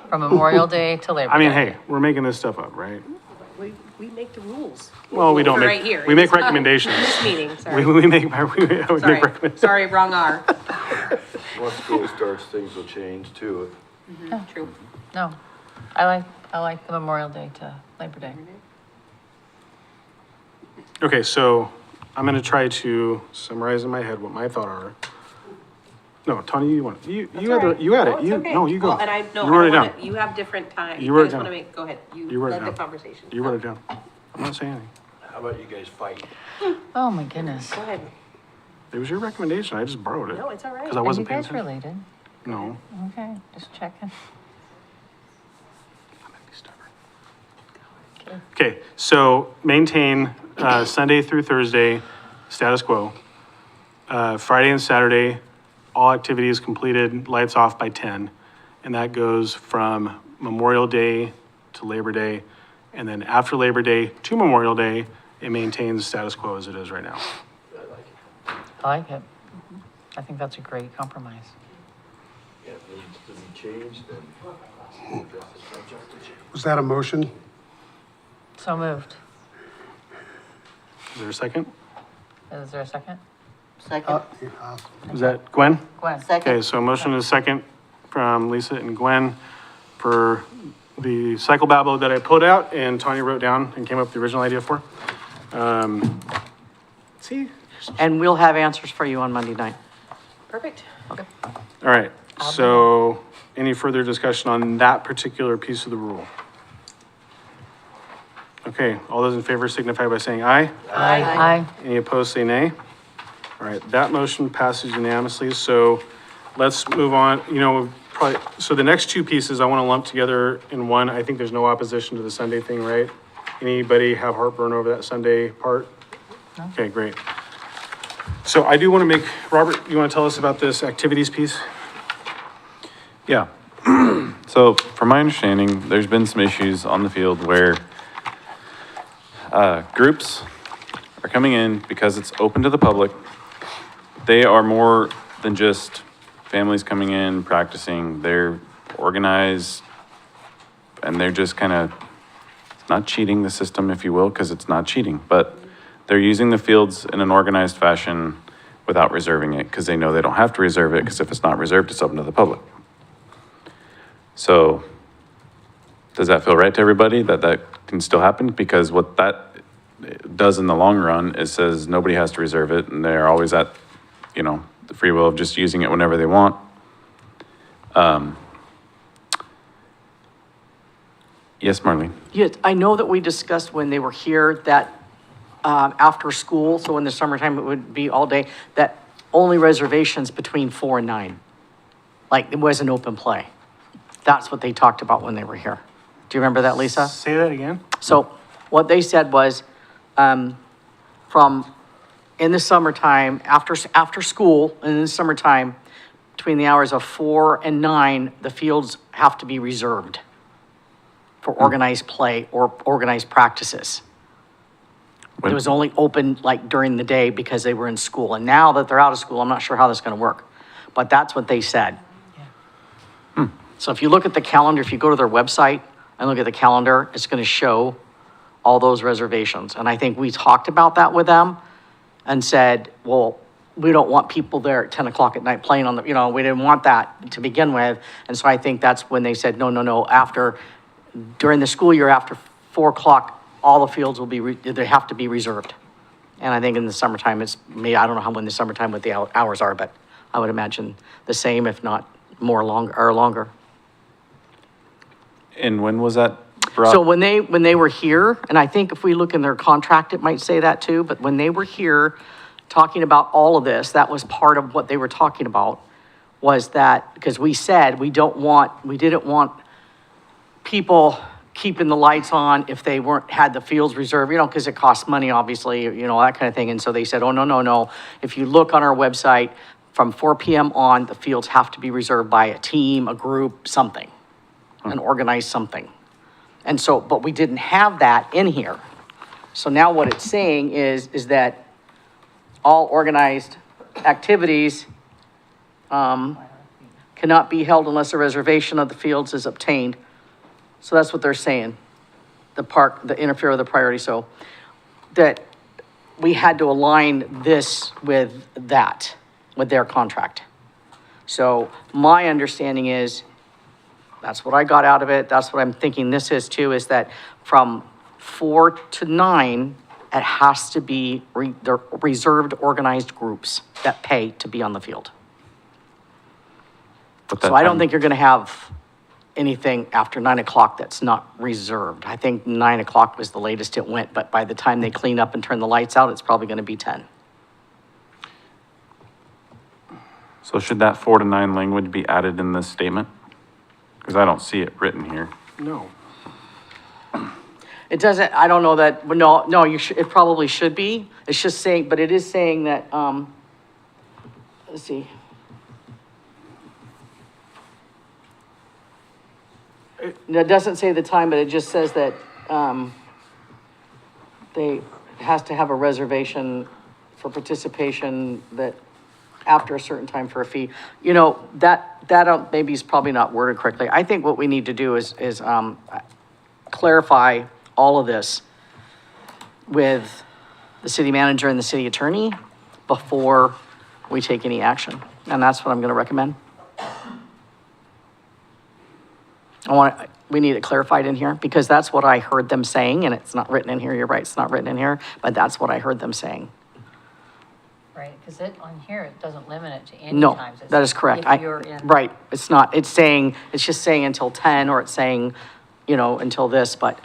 from Memorial Day to Labor Day. I mean, hey, we're making this stuff up, right? We make the rules. Well, we don't For make, right here. we make It's not recommendations. This meeting, sorry. We make Sorry, recommendations. sorry, wrong R. Once school starts, things will change too. True. No, I like the Memorial Day to Labor Day. Okay, so I'm gonna try to summarize in my head what my thoughts are. No, Tony, you had it, you had it, no, you go. Well, and I, no, You wrote I it don't wanna, down. you have different time. You wrote it I just wanna down. make, go ahead, You you wrote it led the down. conversation. You wrote it down. I'm not saying anything. How about you guys fight? Oh, my goodness. Go ahead. It was your recommendation, I just borrowed it. No, it's all right. Because I Are you wasn't paying guys attention. related? No. Okay, just checking. Okay, so maintain Sunday through Thursday, status quo. Friday and Saturday, all activities completed, lights off by 10. And that goes from Memorial Day to Labor Day. And then after Labor Day to Memorial Day, it maintains status quo as it is right now. I like it. I think that's a great compromise. Yeah, if it needs to be changed, then. Was that a motion? So moved. Is there a second? Is there a second? Second, Was that Gwen? Gwen. Okay, so a motion and a second from Lisa and Gwen for the cycle babble that I put out and Tanya wrote down and came up with the original idea for. See? And we'll have answers for you on Monday night. Perfect. All right, so any further discussion on that particular piece of the rule? Okay, all those in favor signify by saying aye. Aye. Any opposed, say nay. All right, that motion passes unanimously, so let's move on, probably, so the next two pieces I want to lump together in one. I think there's no opposition to the Sunday thing, right? Anybody have heartburn over that Sunday part? Okay, great. So I do want to make, Robert, you want to tell us about this activities piece? Yeah. So from my understanding, there's been some issues on the field where groups are coming in because it's open to the public. They are more than just families coming in, practicing. They're organized and they're just kind of not cheating the system, if you will, because it's not cheating, but they're using the fields in an organized fashion without reserving it because they know they don't have to reserve it because if it's not reserved, it's open to the public. So does that feel right to everybody that that can still happen? Because what that does in the long run is says nobody has to reserve it and they're always at, the free will of just using it whenever they want. Yes, Marlene? Yes, I know that we discussed when they were here that after school, so in the summertime, it would be all day, that only reservations between 4 and 9. Like, it wasn't open play. That's what they talked about when they were here. Do you remember that, Lisa? Say that again? So what they said was, from in the summertime, after school, and in the summertime, between the hours of 4 and 9, the fields have to be reserved for organized play or organized practices. It was only open like during the day because they were in school. And now that they're out of school, I'm not sure how that's going to work. But that's what they said. So if you look at the calendar, if you go to their website and look at the calendar, it's going to show all those reservations. And I think we talked about that with them and said, well, we don't want people there at 10 o'clock at night playing on the, we didn't want that to begin with. And so I think that's when they said, no, during the school year, after 4 o'clock, all the fields will be, they have to be reserved. And I think in the summertime, I don't know when the summertime, what the hours are, but I would imagine the same, if not longer. And when was that brought? So when they were here, and I think if we look in their contract, it might say that too, but when they were here talking about all of this, that was part of what they were talking about, was that, because we said we didn't want people keeping the lights on if they had the fields reserved, because it costs money, obviously, that kind of thing. And so they said, oh, no. If you look on our website, from 4 p.m. on, the fields have to be reserved by a team, a group, something, an organized something. And so, but we didn't have that in here. So now what it's saying is that all organized activities cannot be held unless a reservation of the fields is obtained. So that's what they're saying, the interfere with the priority. So that we had to align this with that, with their contract. So my understanding is, that's what I got out of it, that's what I'm thinking this is too, is that from 4 to 9, it has to be they're reserved organized groups that pay to be on the field. So I don't think you're gonna have anything after 9 o'clock that's not reserved. I think 9 o'clock was the latest it went, but by the time they clean up and turn the lights out, it's probably gonna be 10. So should that 4 to 9 language be added in this statement? Because I don't see it written here. No. It doesn't, I don't know that, no, it probably should be. It's just saying, but it is saying that, let's see. It doesn't say the time, but it just says that, it has to have a reservation for participation that after a certain time for a fee. That maybe is probably not worded correctly. I think what we need to do is clarify all of this with the city manager and the city attorney before we take any action. And that's what I'm going to recommend. We need it clarified in here because that's what I heard them saying, and it's not written in here. You're right, it's not written in here, but that's what I heard them saying. Right, because on here, it doesn't limit it to any No, times. It that is says correct. If you're in. Right, it's not, it's saying, it's just saying until 10, or it's saying, until this, but,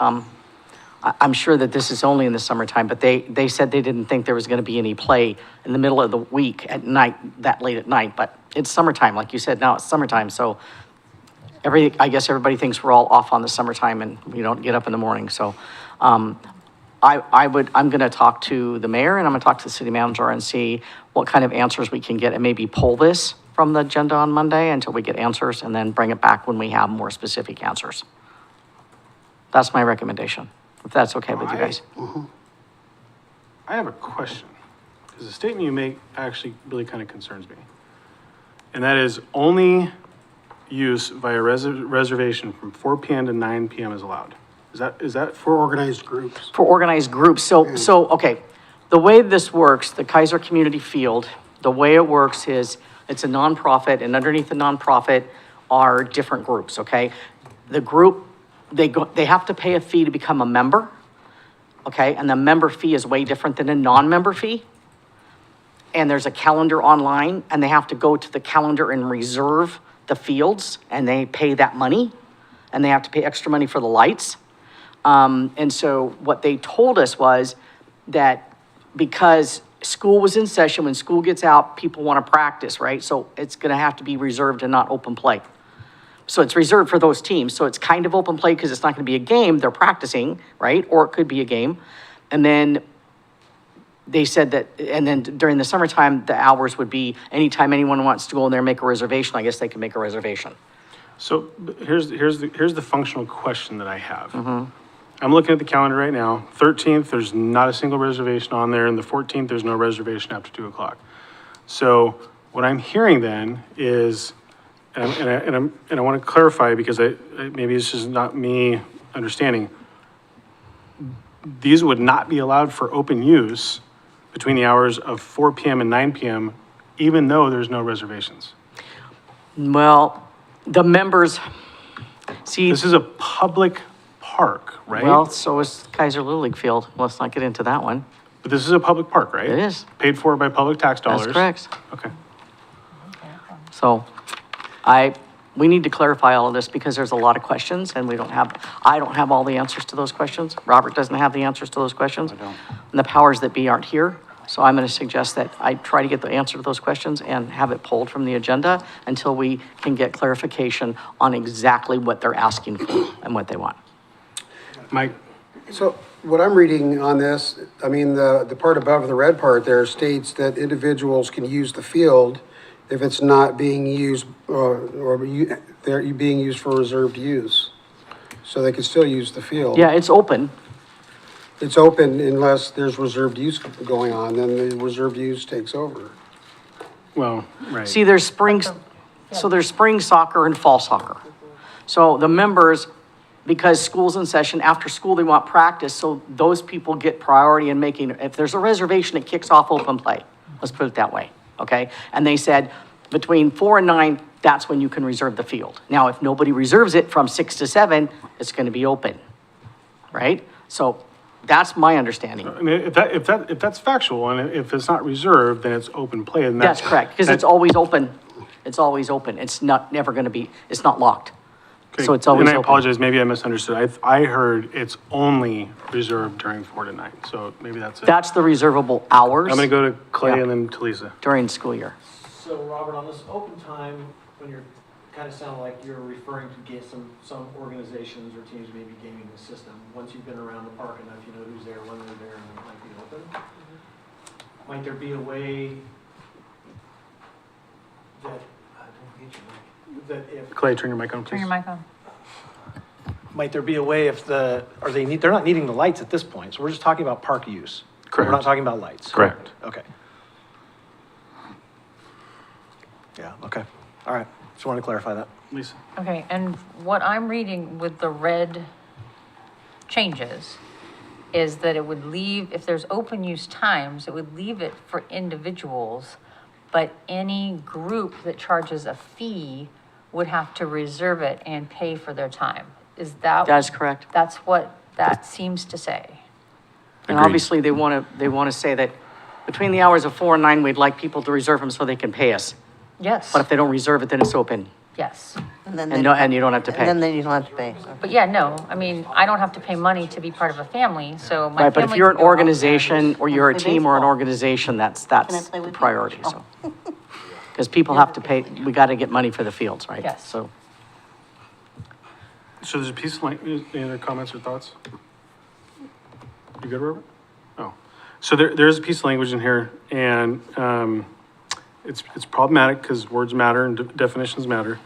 I'm sure that this is only in the summertime, but they said they didn't think there was gonna be any play in the middle of the week at night, that late at night, but it's summertime, like you said, now it's summertime, so I guess everybody thinks we're all off on the summertime and we don't get up in the morning, so, I'm gonna talk to the mayor and I'm gonna talk to the city manager and see what kind of answers we can get and maybe pull this from the agenda on Monday until we get answers and then bring it back when we have more specific answers. That's my recommendation, if that's okay with you guys. I have a question, because the statement you make actually really kind of concerns me. And that is only use via reservation from 4 PM to 9 PM is allowed. Is that For organized groups. For organized groups, so, okay, the way this works, the Keizer Community Field, the way it works is, it's a nonprofit, and underneath the nonprofit are different groups, okay? The group, they have to pay a fee to become a member, okay? And the member fee is way different than a non-member fee. And there's a calendar online, and they have to go to the calendar and reserve the fields, and they pay that money, and they have to pay extra money for the lights. And so what they told us was that because school was in session, when school gets out, people want to practice, right? So it's going to have to be reserved and not open play. So it's reserved for those teams. So it's kind of open play because it's not going to be a game. They're practicing, right? Or it could be a game. And then they said that, and then during the summertime, the hours would be anytime anyone wants to go in there and make a reservation, I guess they can make a reservation. So here's the functional question that I have. I'm looking at the calendar right now. 13th, there's not a single reservation on there, and the 14th, there's no reservation after 2 o'clock. So what I'm hearing then is, and I want to clarify because maybe this is not me understanding. These would not be allowed for open use between the hours of 4 PM and 9 PM, even though there's no reservations. Well, the members, see. This is a public park, right? Well, so is Keizer Little League Field. Let's not get into that one. But this is a public park, right? It is. Paid for by public tax dollars. That's correct. Okay. So we need to clarify all of this because there's a lot of questions and I don't have all the answers to those questions. Robert doesn't have the answers to those questions. I don't. And the powers that be aren't here. So I'm going to suggest that I try to get the answer to those questions and have it pulled from the agenda until we can get clarification on exactly what they're asking for and what they want. Mike? So what I'm reading on this, I mean, the part above the red part there states that individuals can use the field if it's not being used they're being used for reserved use. So they can still use the field. Yeah, it's open. It's open unless there's reserved use going on, then the reserved use takes over. Well, right. See, there's spring soccer and fall soccer. So the members, because school's in session, after school, they want practice, so those people get priority in making, if there's a reservation, it kicks off open play. Let's put it that way, okay? And they said between 4 and 9, that's when you can reserve the field. Now, if nobody reserves it from 6 to 7, it's gonna be open, right? So that's my understanding. I mean, if that's factual, and if it's not reserved, then it's open play, and That's correct, because it's always open. It's always open. It's never gonna be, it's not locked. So it's always And I open. apologize, maybe I misunderstood. I heard it's only reserved during 4 to 9, so maybe that's it. That's the reservable hours. I'm gonna go to Clay Yeah. and then to Lisa. During the school year. So Robert, on this open time, when you're, kind of sound like you're referring to get some organizations or teams maybe gaming the system. Once you've been around the park enough, you know who's there, when they're there, and it might be open. Might there be a way that, don't get your mic, that if, Clay, turn your mic on, please. Turn your mic on. might there be a way if they're not needing the lights at this point, so we're just talking about park use. Correct. We're not talking about lights. Correct. Okay. Yeah, okay, all right, just wanted to clarify that. Lisa? Okay, and what I'm reading with the red changes is that it would leave, if there's open use times, it would leave it for individuals, but any group that charges a fee would have to reserve it and pay for their time. Is that? That is correct. That's what that seems to say. And Agreed. obviously, they want to say that between the hours of 4 and 9, we'd like people to reserve them so they can pay us. Yes, But if they don't reserve it, then it's open, yes. and you don't have to pay. And then you don't have to pay. So. But yeah, no, I mean, I don't have to pay money to be part of a family, so my Right, but if family you're an can go out organization, or you're a Play team or an baseball. organization, that's play the with you? priority, so. Because people have to pay, we got to get money for the fields, right? Yes. So, So there's a piece of language, any other comments or thoughts? You good, Robert? Oh, so there's a piece of language in here, and, it's problematic because words matter and definitions matter.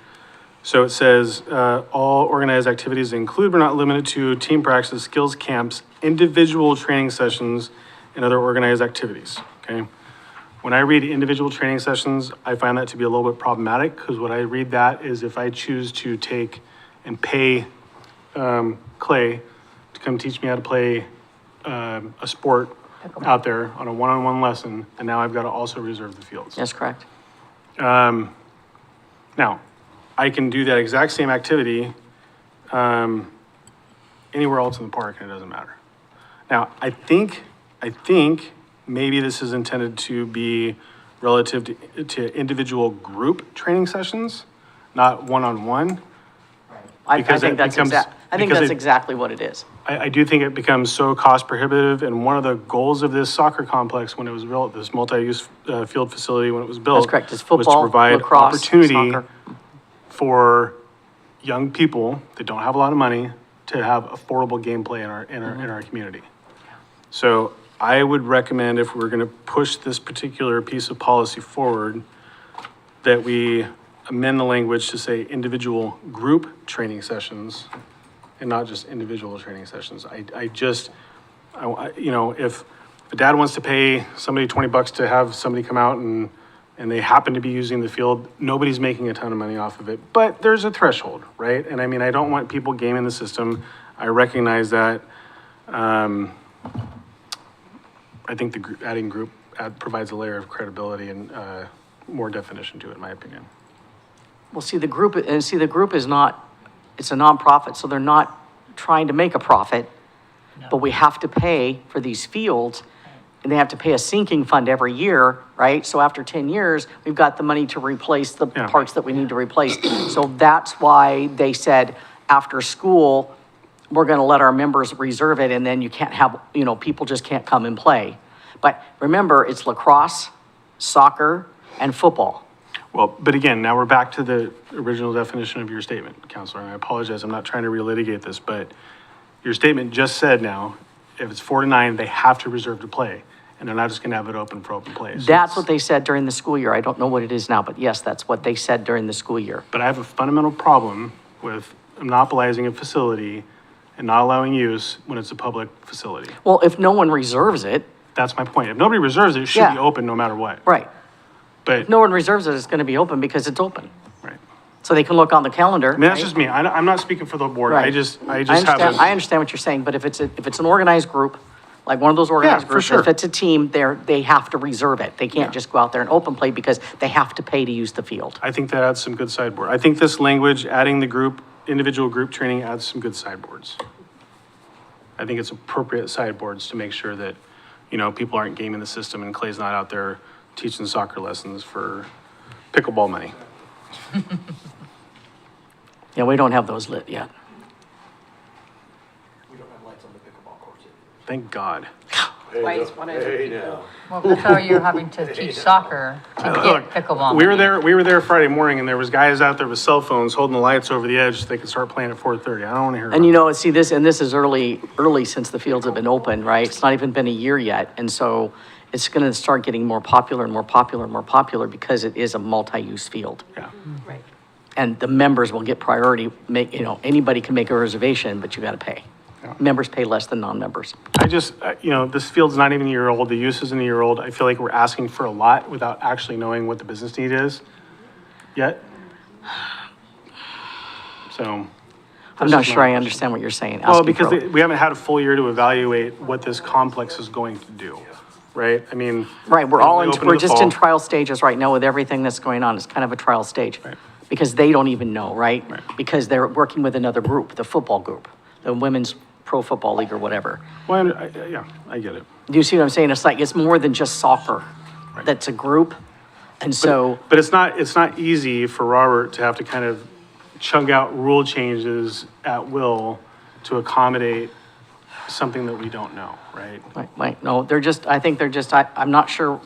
So it says, all organized activities include but not limited to team practices, skills camps, individual training sessions, and other organized activities, okay? When I read individual training sessions, I find that to be a little bit problematic, because what I read that is if I choose to take and pay, Clay to come teach me how to play, a sport out there on a one-on-one lesson, and now I've got to also reserve the fields. that's correct. Now, I can do that exact same activity anywhere else in the park, and it doesn't matter. Now, I think maybe this is intended to be relative to individual group training sessions, not one-on-one. I Because think it that's becomes- because that's it- exactly what it is. I do think it becomes so cost prohibitive, and one of the goals of this soccer complex when it was built, this multi-use field facility when it was built. That's correct, it's Was to football, provide lacrosse, opportunity soccer. for young people that don't have a lot of money to have affordable gameplay in our community. So I would recommend, if we're gonna push this particular piece of policy forward, that we amend the language to say individual group training sessions and not just individual training sessions. You know, if a dad wants to pay somebody $20 to have somebody come out and they happen to be using the field, nobody's making a ton of money off of it, but there's a threshold, right? And I mean, I don't want people gaming the system. I recognize that. I think adding group provides a layer of credibility and, more definition to it, in my opinion. Well, see, the group is not, it's a nonprofit, so they're not trying to make a profit, but we have to pay for these fields, and they have to pay a sinking fund every year, right? So after 10 years, we've got the money to replace the Yeah. parts that we need to replace. So that's why they said, after school, we're gonna let our members reserve it, and then you can't have, people just can't come and play. But remember, it's lacrosse, soccer, and football. Well, but again, now we're back to the original definition of your statement, Counselor, and I apologize, I'm not trying to relitigate this, but your statement just said now, if it's 4 to 9, they have to reserve to play, and they're not just gonna have it open for open play. So That's what they said during the school year. I don't know what it is now, but yes, that's what they said during the school year. But I have a fundamental problem with monopolizing a facility and not allowing use when it's a public facility. Well, if no one reserves it, That's my point. If nobody reserves it, it should be Yeah. open no matter what. right. But, If no one reserves it, it's gonna be open because it's open. right. So they can look on the calendar. I mean, that's right? just me. I'm not speaking for the board. I Right. just I have understand, I a, understand what you're saying, but if it's an organized group, like one of those organized for groups, sure. if it's a team, they have to reserve it. They can't just go out there and open play because they have to pay to use the field. I think that adds some good sideboard. I think this language, adding the individual group training adds some good sideboards. I think it's appropriate sideboards to make sure that, people aren't gaming the system and Clay's not out there teaching soccer lessons for pickleball money. Yeah, we don't have those lit yet. We don't have lights on the pickleball courts yet. Thank God. Hey, now. Well, that's how you're having to teach soccer to Look, get pickleball. we were money. there Friday morning and there was guys out there with cell phones holding the lights over the edge so they could start playing at 4:30. I don't want to hear And about it. see this, this is early since the fields have been open, right? It's not even been a year yet. And so it's gonna start getting more popular and more popular and more popular because it is a multi-use field. Yeah. Right. And the members will get priority, anybody can make a reservation, but you gotta pay. Members pay less than non-members. I just, this field's not even a year old, the use isn't a year old. I feel like we're asking for a lot without actually knowing what the business need is yet. So. I'm that's not just sure my I question. understand what you're saying. Well, asking because for- we haven't had a full year to evaluate what this complex is going to do. right? I mean. Right, we're it'll all be in, open in we're the just in fall. trial stages right now with everything that's going on. It's kind of a trial stage. Right. Because they don't even know, right? Right. Because they're working with another group, the football group, the Women's Pro Football League or whatever. Well, yeah, I get it. Do you see what I'm saying? It's like, it's more than just soccer. That's a group. And so, But it's not easy for Robert to have to kind of chug out rule changes at will to accommodate something that we don't know, right? no, they're just, I think they're just, I'm not sure.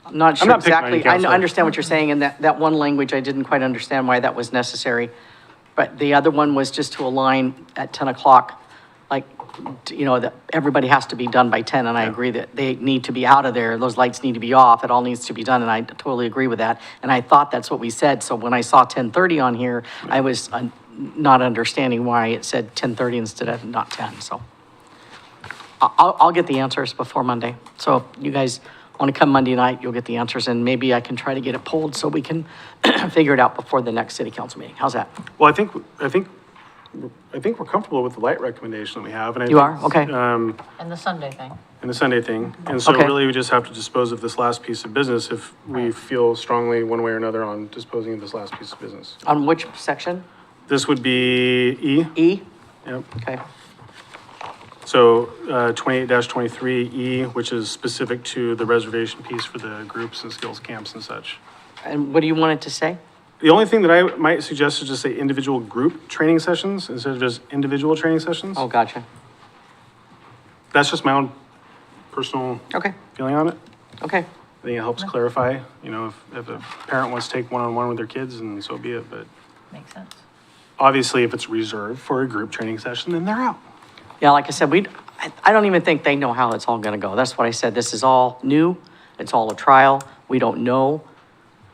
I'm not sure not picking on you, exactly. I Counselor. understand what you're saying, and that one language, I didn't quite understand why that was necessary. But the other one was just to align at 10 o'clock, like, you know, that everybody has to be done by 10, and I agree that they need to be out of there, those lights need to be off, it all needs to be done, and I totally agree with that. And I thought that's what we said, so when I saw 10:30 on here, I was not understanding why it said 10:30 instead of not 10, so. I'll get the answers before Monday. So if you guys want to come Monday night, you'll get the answers, and maybe I can try to get it pulled so we can figure it out before the next city council meeting. How's that? Well, I think we're comfortable with the light recommendation that we have, and I You think, are? Okay. And the Sunday thing. And the Sunday thing. And so Okay. really, we just have to dispose of this last piece of business if we feel strongly one way or another on disposing of this last piece of business. On which section? This would be E. E? Yep. Okay. So, 28-23E, which is specific to the reservation piece for the groups and skills camps and such. And what do you want it to say? The only thing that I might suggest is just say individual group training sessions instead of just individual training sessions. Oh, gotcha. That's just my own personal Okay, feeling on it. okay. I think it helps clarify, you know, if a parent wants to take one-on-one with their kids, and so be it, but Makes sense. obviously, if it's reserved for a group training session, then they're out. Yeah, like I said, I don't even think they know how it's all gonna go. That's what I said. This is all new. It's all a trial. We don't know,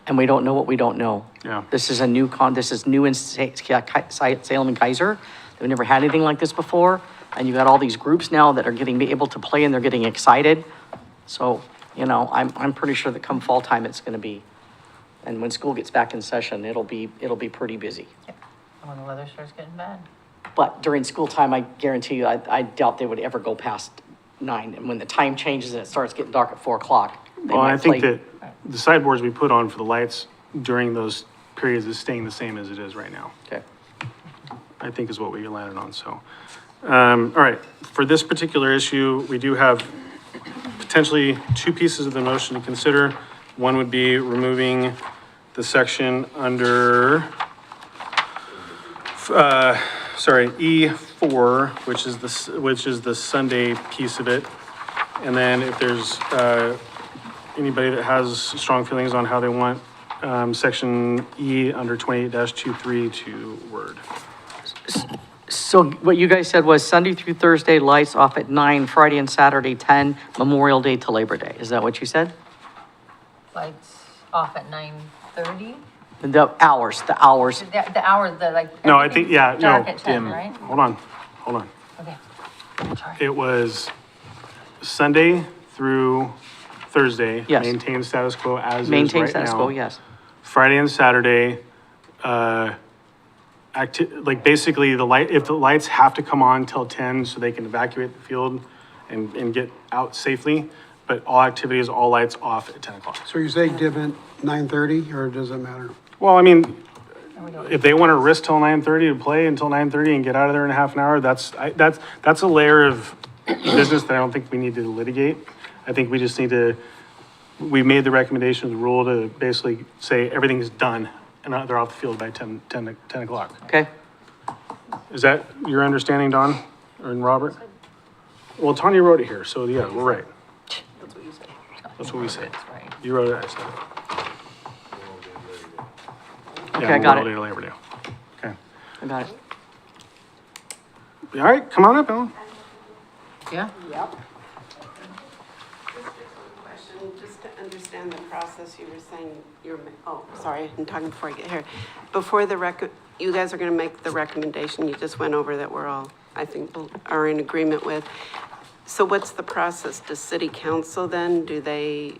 and we don't know what we don't know. Yeah. This is this is new in Salem and Keizer. They've never had anything like this before. And you got all these groups now that are getting able to play and they're getting excited. So, you know, I'm pretty sure that come fall time, it's gonna be, and when school gets back in session, it'll be pretty busy. Yep. And when the weather starts getting bad. But during school time, I guarantee you, I doubt they would ever go past 9. And when the time changes and it starts getting dark at 4 o'clock, they Well, I might think play. that the sideboards we put on for the lights during those periods is staying the same as it is right now. Okay. I think is what we landed on, so. All right, for this particular issue, we do have potentially two pieces of the motion to consider. One would be removing the section under, E4, which is the Sunday piece of it. And then if there's, anybody that has strong feelings on how they want, section E under 28-23 to word. So what you guys said was Sunday through Thursday, lights off at 9, Friday and Saturday, 10, Memorial Day to Labor Day. Is that what you said? Lights off at 9:30? The hours. The hour, like. No, I think, yeah, everything's no, Dark at 10, dim. right? Hold on. Okay. Sorry. It was Sunday through Thursday. Yes. Maintain status quo as is Maintain right status now. quo, yes. Friday and Saturday, like basically if the lights have to come on till 10 so they can evacuate the field and get out safely, but all activities, all lights off at 10 o'clock. So you're saying dim at 9:30, or does it matter? Well, I mean, if they want to risk till 9:30 to play until 9:30 and get out of there in a half an hour, that's a layer of business that I don't think we need to litigate. I think we just need to, we made the recommendation of the rule to basically say everything's done and they're off the field by 10 o'clock. Okay? Is that your understanding, Don and Robert? Well, Tanya wrote it here, so yeah, we're right. That's what you said. That's what we said. That's right. You wrote it, I said it. Okay, Yeah, I got Memorial it. Day to Labor Day. Okay. I got it. All right, come on up, Ellen. Yeah? Question, just to understand the process, you were saying, sorry, I'm talking before I get here. Before you guys are gonna make the recommendation, you just went over that we're all, I think, are in agreement with. So what's the process? Does city council then, do they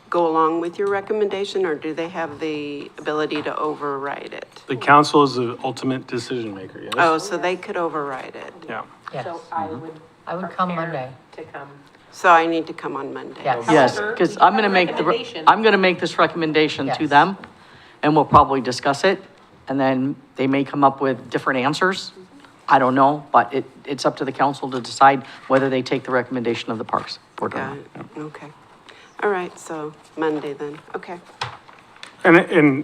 go along with your recommendation, or do they have the ability to override it? The council is the ultimate decision maker, yes? Oh, so they could override it. Yeah. Yes. So I would. I would come prepare Monday. To come. So I need to come on Monday. Yes. Yes, However, because we do I'm have gonna a make recommendation. I'm gonna make this recommendation to Yes. them, and we'll probably discuss it, and then they may come up with different answers. I don't know, but it's up to the council to decide whether they take the recommendation of the Parks Board or Got not. it, okay. All right, so Monday then, okay. And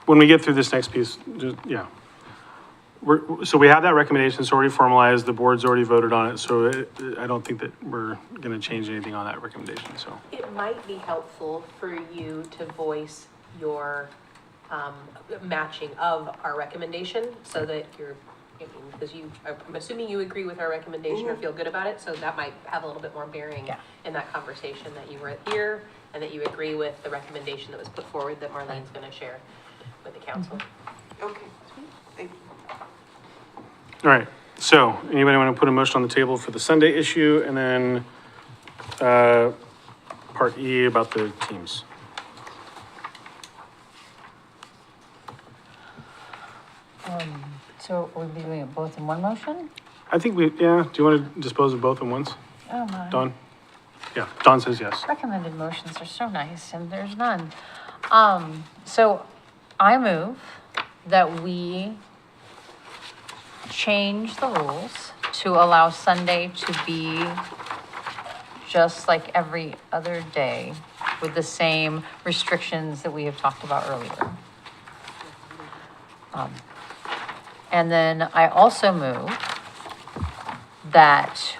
when we get through this next piece, just, yeah. So we have that recommendation, it's already formalized, the board's already voted on it, so I don't think that we're gonna change anything on that recommendation, so. It might be helpful for you to voice your, matching of our recommendation so that you're, because I'm assuming you agree with our recommendation or feel good about it, so that might have a little bit more bearing Yeah. in that conversation that you were here and that you agree with the recommendation that was put forward that Marlene's gonna share with the council. Okay, thank you. All right, so anybody want to put a motion on the table for the Sunday issue and then, part E about the teams? So are we doing it both in one motion? I think yeah, do you want to dispose of both at once? Oh, my. Dawn? Yeah, Dawn says yes. Recommended motions are so nice, and there's none. So I move that we change the rules to allow Sunday to be just like every other day with the same restrictions that we have talked about earlier. And then I also move that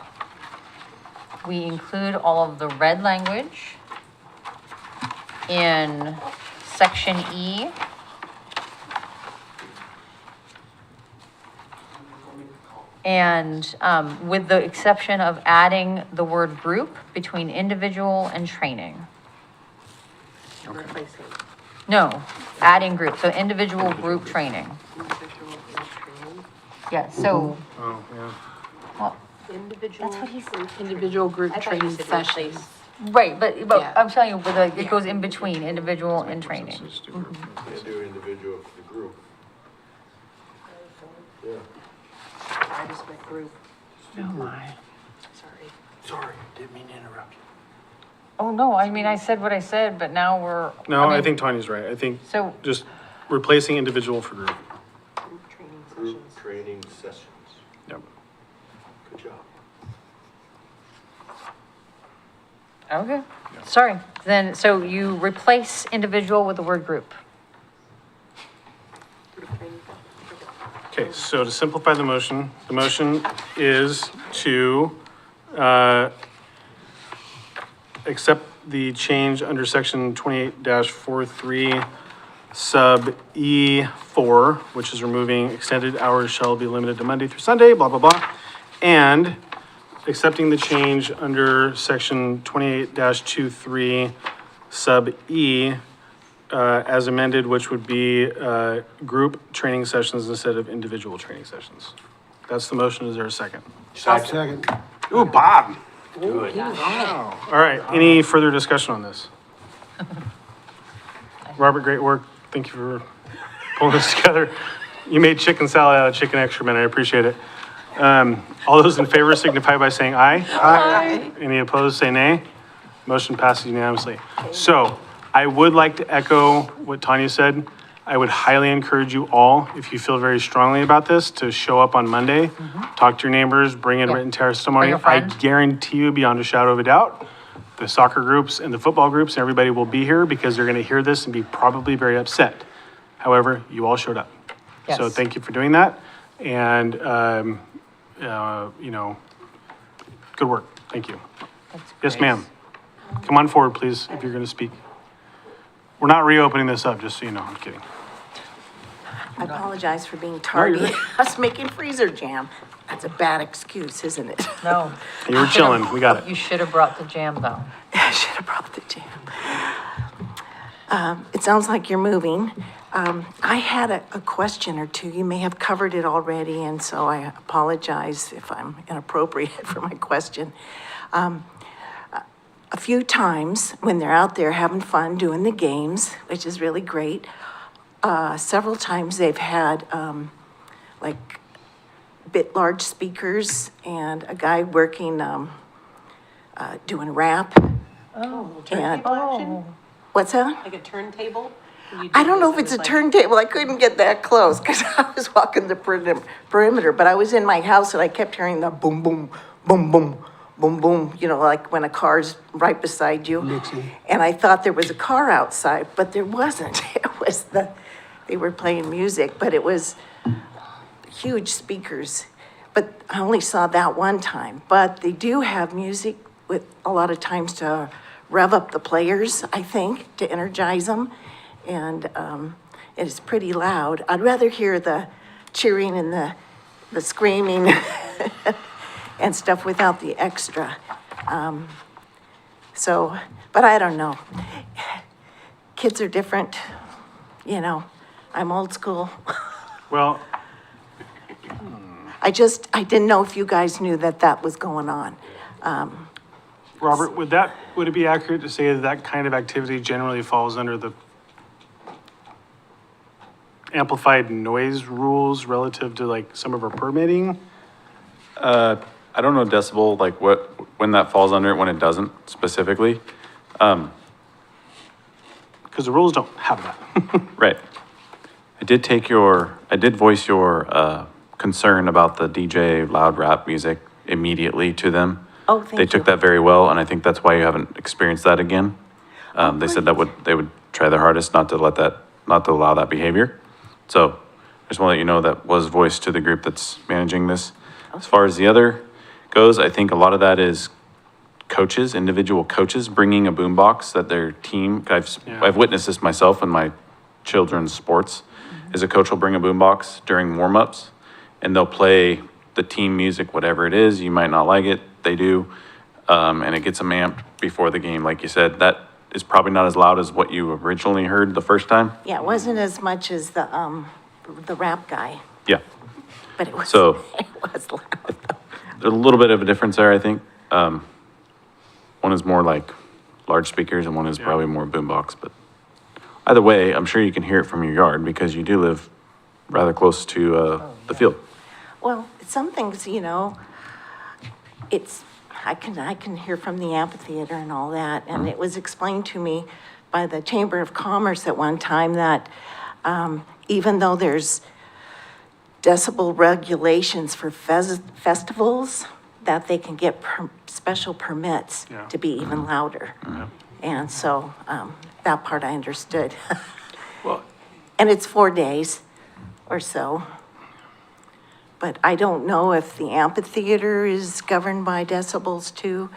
we include all of the red language in section E. And with the exception of adding the word group between individual and training. Replacing. No, adding group, so individual group training. Individual training. Yeah, so, Oh, yeah. well, Individual. That's what he said. group Individual group I thought you training said sessions. replace. right, but Yeah. I'm telling you, with like, it goes in between individual and training. Can't do individual for the group. Yeah. I just meant group, Oh, my. sorry. Sorry, didn't mean to interrupt you. Oh, no, I mean, I said what I said, but now we're. No, I mean, think Tanya's right. I think So, just replacing individual for group. Group training Group sessions. training sessions. Yep. Good job. okay, sorry. Then, so you replace individual with the word group. Group training sessions. Okay, so to simplify the motion is to, accept the change under section 28-43 sub E4, which is removing extended hours shall be limited to Monday through Sunday, blah, blah, blah. And accepting the change under section 28-23 sub E, as amended, which would be, group training sessions instead of individual training sessions. That's the motion. Is there a second? Second. Ooh, Bob. Good. All right, any further discussion on this? Robert, great work. Thank you for pulling this together. You made chicken salad out of chicken excrement. I appreciate it. All those in favor signify by saying aye. Aye. Any opposed, say nay. Motion passes unanimously. So I would like to echo what Tanya said. I would highly encourage you all, if you feel very strongly about this, to show up on Monday, talk to your neighbors, bring in Yeah. written testimony. Bring a I friend. guarantee you beyond a shadow of a doubt, the soccer groups and the football groups and everybody will be here because they're going to hear this and be probably very upset. However, you all showed up. So Yes. thank you for doing that. And, good work. Thank you. That's Yes, great. ma'am. Come on forward, please, if you're going to speak. We're not reopening this up, just so you know. I'm kidding. I apologize for being tardy. I was making freezer jam. That's a bad excuse, isn't it? No. You were chilling. We got it. You should have brought the jam, though. I should have brought the jam. It sounds like you're moving. I had a question or two. You may have covered it already, and so I apologize if I'm inappropriate for my question. A few times when they're out there having fun doing the games, which is really great, several times they've had like bit large speakers and a guy working doing rap. Oh, And, turntable action, what's that? like a turntable? You I do don't know this, if it's a it was like- turntable. I couldn't get that close because I was walking the perimeter, but I was in my house and I kept hearing the boom, boom, boom, boom, boom, boom, you know, like when a car's right beside you. And I thought there was a car outside, but there wasn't. It was they were playing music, but it was huge speakers. But I only saw that one time. But they do have music with a lot of times to rev up the players, I think, to energize them. And it is pretty loud. I'd rather hear the cheering and the screaming and stuff without the extra. So, but I don't know. Kids are different, you know. I'm old school. Well, I didn't know if you guys knew that was going on. Robert, would it be accurate to say that that kind of activity generally falls under the amplified noise rules relative to like some of our permitting? I don't know decibel, like when that falls under it, when it doesn't specifically. Because the rules don't have that. Right. I did voice your concern about the DJ loud rap music immediately to them. Oh, thank you. They took that very well, and I think that's why you haven't experienced that again. They said they would try their hardest not to allow that behavior. So I just want to let you know that was voiced to the group that's managing this. As far as the other goes, I think a lot of that is coaches, individual coaches bringing a boombox that their team, I've witnessed this myself in my children's sports, is a coach will bring a boombox during warm-ups and they'll play the team music, whatever it is. You might not like it, they do, and it gets them amped before the game. Like you said, that is probably not as loud as what you originally heard the first time. Yeah, it wasn't as much as the rap guy, Yeah, but it was, So- it was loud. there's a little bit of a difference there, I think. One is more like large speakers and one is probably more boombox, but either way, I'm sure you can hear it from your yard because you do live rather close to the field. Well, some things, you know, I can hear from the amphitheater and all that, and it was explained to me by the Chamber of Commerce at one time that even though there's decibel regulations for festivals, that they can get special permits Yeah. to be even louder. And so that part I understood. Well, And it's 4 days or so. But I don't know if the amphitheater is governed by decibels too.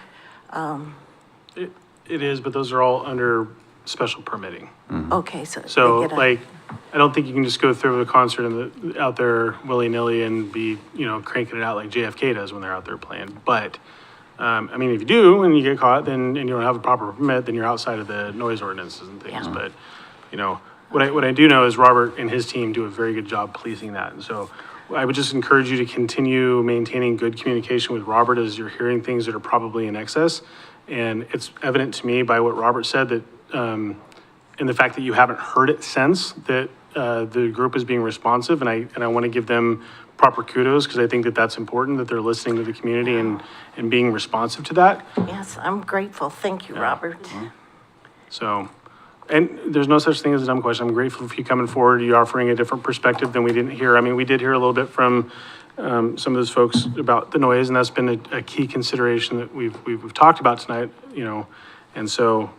it is, but those are all under special permitting. Okay, so. they So get a- like, I don't think you can just go through a concert out there willy-nilly and be, cranking it out like JFK does when they're out there playing. But, I mean, if you do and you get caught, and you don't have a proper permit, then you're outside of the noise ordinances and things. Yeah. But, what I do know is Robert and his team do a very good job policing that. And so I would just encourage you to continue maintaining good communication with Robert as you're hearing things that are probably in excess. And it's evident to me by what Robert said that, and the fact that you haven't heard it since, that the group is being responsive, and I want to give them proper kudos, because I think that that's important, that they're listening to the community and being responsive to that. Yes, I'm grateful. Thank you, Robert. So, and there's no such thing as a dumb question. I'm grateful for you coming forward, you offering a different perspective than we didn't hear. I mean, we did hear a little bit from some of those folks about the noise, and that's been a key consideration that we've talked about tonight, And so,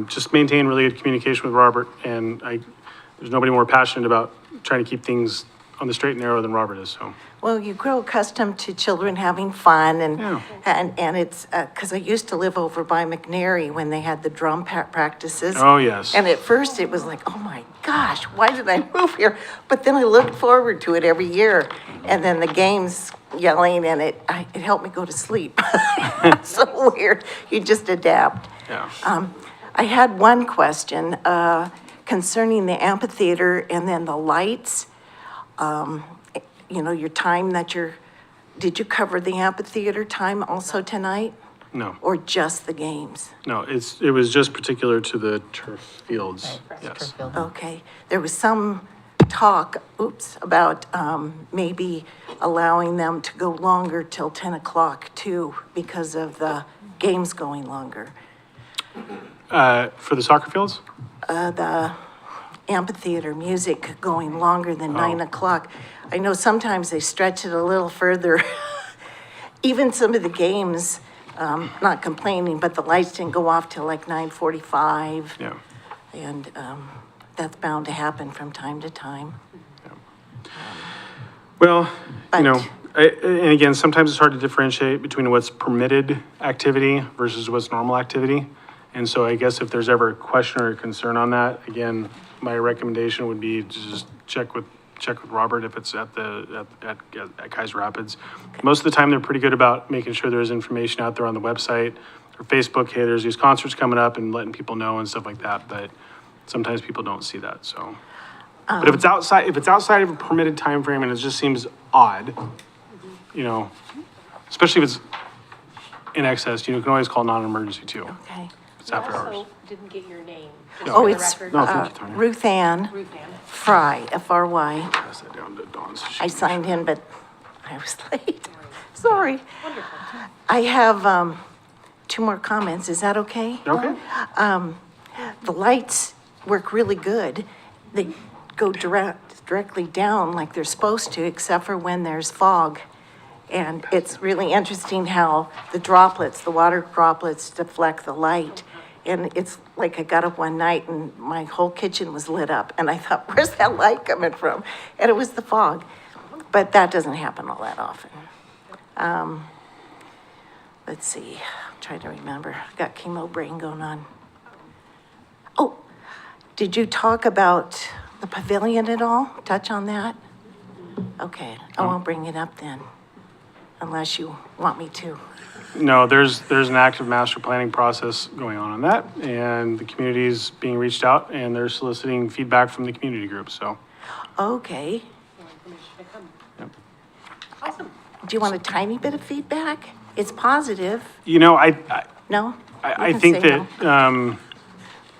just maintain really good communication with Robert, and there's nobody more passionate about trying to keep things on the straight and narrow than Robert is, so. Well, you grow accustomed to children having fun Yeah. and it's, because I used to live over by McNary when they had the drum practices. Oh, yes. And at first it was like, oh my gosh, why did I move here? But then I looked forward to it every year. And then the games yelling and it helped me go to sleep. It's so weird. You just adapt. Yeah. I had one question concerning the amphitheater and then the lights. Your time did you cover the amphitheater time also tonight? No, Or just the games? no, it was just particular to the turf fields, yes. Okay, there was some talk, about maybe allowing them to go longer till 10 o'clock too, because of the games going longer. For the soccer fields? The amphitheater music going longer than 9 o'clock. I know sometimes they stretch it a little further. Even some of the games, not complaining, but the lights didn't go off till like 9:45. Yeah. And that's bound to happen from time to time. Well, But- you know, and again, sometimes it's hard to differentiate between what's permitted activity versus what's normal activity. And so I guess if there's ever a question or a concern on that, again, my recommendation would be to just check with Robert if it's at Keizer Rapids. Most of the time, they're pretty good about making sure there's information out there on the website or Facebook. Hey, there's these concerts coming up and letting people know and stuff like that. But sometimes people don't see that, so. But if it's outside of a permitted time frame and it just seems odd, you know, especially if it's in excess, you can always call non-emergency too. Okay. It's after hours. Also, didn't get your name, just No. for Oh, the it's record. No, thank you, Tanya. Ruth Ann Ruth Ann. Fry, F-R-Y. Pass that down to Dawn so she I can- signed in, but I was late. Sorry. Wonderful. I have 2 more comments. Is that okay? Okay. The lights work really good. They go directly down like they're supposed to, except for when there's fog. And it's really interesting how the droplets, the water droplets deflect the light. And it's like I got up one night and my whole kitchen was lit up. And I thought, where's that light coming from? And it was the fog. But that doesn't happen all that often. Let's see, I'm trying to remember. I got chemo brain going on. Oh, did you talk about the pavilion at all? Touch on that? Okay, I won't bring it up then, unless you want me to. No, there's an active master planning process going on that, and the community's being reached out, and they're soliciting feedback from the community group, so. Okay. Awesome. Do you want a tiny bit of feedback? It's positive. You know, I No? I You can think say that,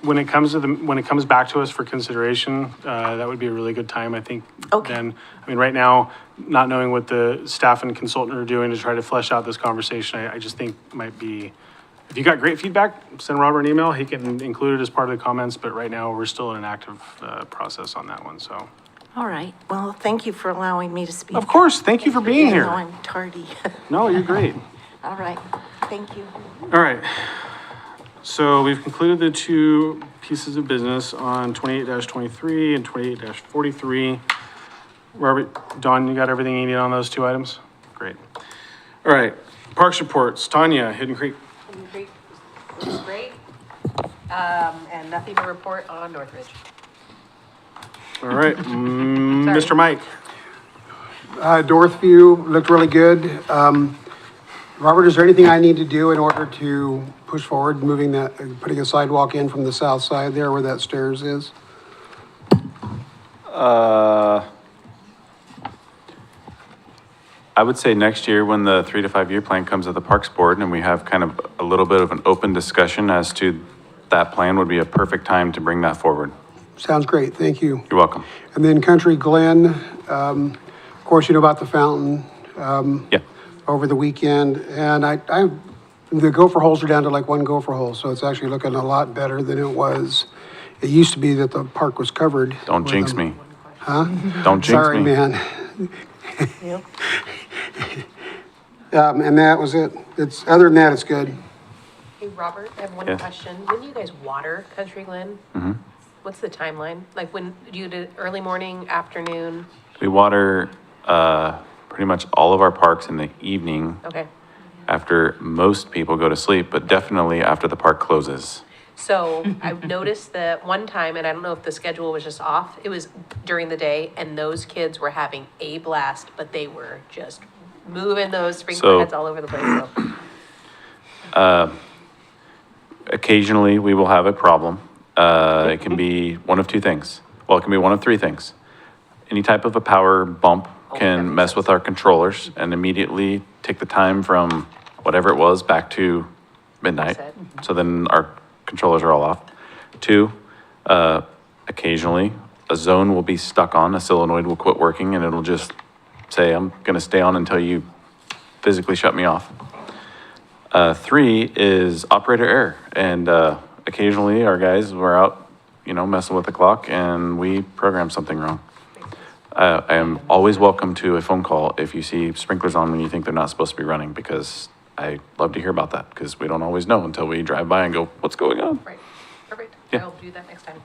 when it comes back to us for consideration, that would be a really good time, I think. Okay. Then, I mean, right now, not knowing what the staff and consultant are doing to try to flesh out this conversation, I just think might be, if you got great feedback, send Robert an email, he can include it as part of the comments, but right now, we're still in an active, process on that one, so. All right, well, thank you for allowing me to speak. Of course, thank you for being I know here. I'm tardy. No, you're great. All right, thank you. All right. So we've concluded the 2 pieces of business on 28-23 and 28-43. Robert, Dawn, you got everything you need on those 2 items? Great. All right, Parks reports. Tanya, Hidden Creek. Great, was great. And nothing to report on Northridge. All right, Mr. Mike. Northview looked really good. Robert, is there anything I need to do in order to push forward, putting a sidewalk in from the south side there where that stairs is? I would say next year, when the 3 to 5 year plan comes to the Parks Board and we have kind of a little bit of an open discussion as to that plan, would be a perfect time to bring that forward. Sounds great, thank you. You're welcome. And then Country Glen, of course, you know about the fountain. Yeah. Over the weekend, and the gopher holes are down to like 1 gopher hole, so it's actually looking a lot better than it was. It used to be that the park was covered. Don't with jinx them. me. Huh? Don't jinx Sorry, me. man. And that was it. Other than that, it's good. Hey, Robert, I have one Yes. question. When do you guys water Country Glen? What's the timeline? Like when, do you do early morning, afternoon? We water, pretty much all of our parks in the evening Okay. after most people go to sleep, but definitely after the park closes. So I've noticed that one time, and I don't know if the schedule was just off, it was during the day and those kids were having a blast, but they were just moving those sprinkler So- heads all over the place, so. Occasionally, we will have a problem. It can be one of 2 things. Well, it can be one of 3 things. Any type of a power bump can mess with our controllers and immediately take the time from whatever it was back to midnight. Reset. So then our controllers are all off. 2, occasionally, a zone will be stuck on, a solenoid will quit working, and it'll just say, I'm gonna stay on until you physically shut me off. 3 is operator error. And occasionally our guys were out, messing with the clock and we programmed something wrong. I am always welcome to a phone call if you see sprinklers on when you think they're not supposed to be running, because I love to hear about that, because we don't always know until we drive by and go, what's going on? Right, perfect. Yeah. I'll do that next time.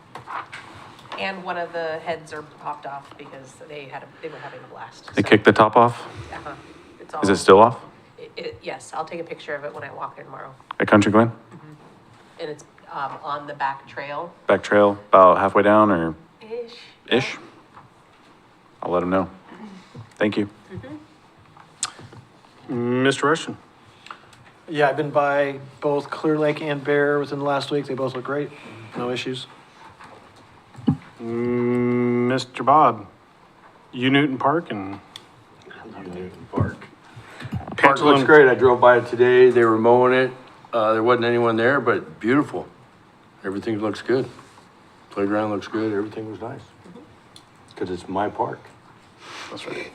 And one of the heads are popped off because they were having a blast. They so, kicked the top off? It's all. Is it still off Yes, I'll take a picture of it when I walk there tomorrow. at Country Glen? And it's, on the back trail. Back trail, about halfway down or Ish. ish? I'll let them know. Thank you. Mr. Rushton? Yeah, I've been by both Clear Lake and Bear within the last week. They both look great. No issues. Mr. Bob? U Newton Park and Newton Park. Park looks Pantaloon. great. I drove by it today. They were mowing it. There wasn't anyone there, but beautiful. Everything looks good. Playground looks good. Everything was nice. Because it's my park. That's right.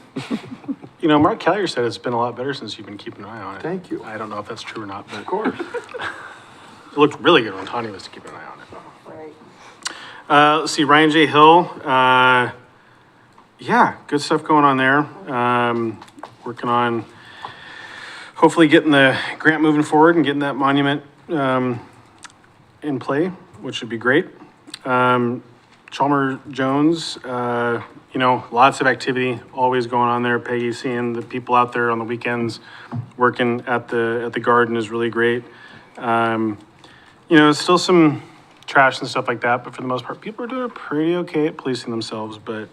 Mark Callier said it's been a lot better since you've been keeping an eye on it. Thank you. I don't know if that's true or not, but Of course. it looked really good when Tanya was keeping an eye on it. Right. Let's see, Ryan J. Hill, yeah, good stuff going on there. Working on hopefully getting the grant moving forward and getting that monument, in play, which would be great. Chalmer Jones, lots of activity always going on there. Peggy, seeing the people out there on the weekends working at the garden is really great. Still some trash and stuff like that, but for the most part, people are doing pretty okay at policing themselves, but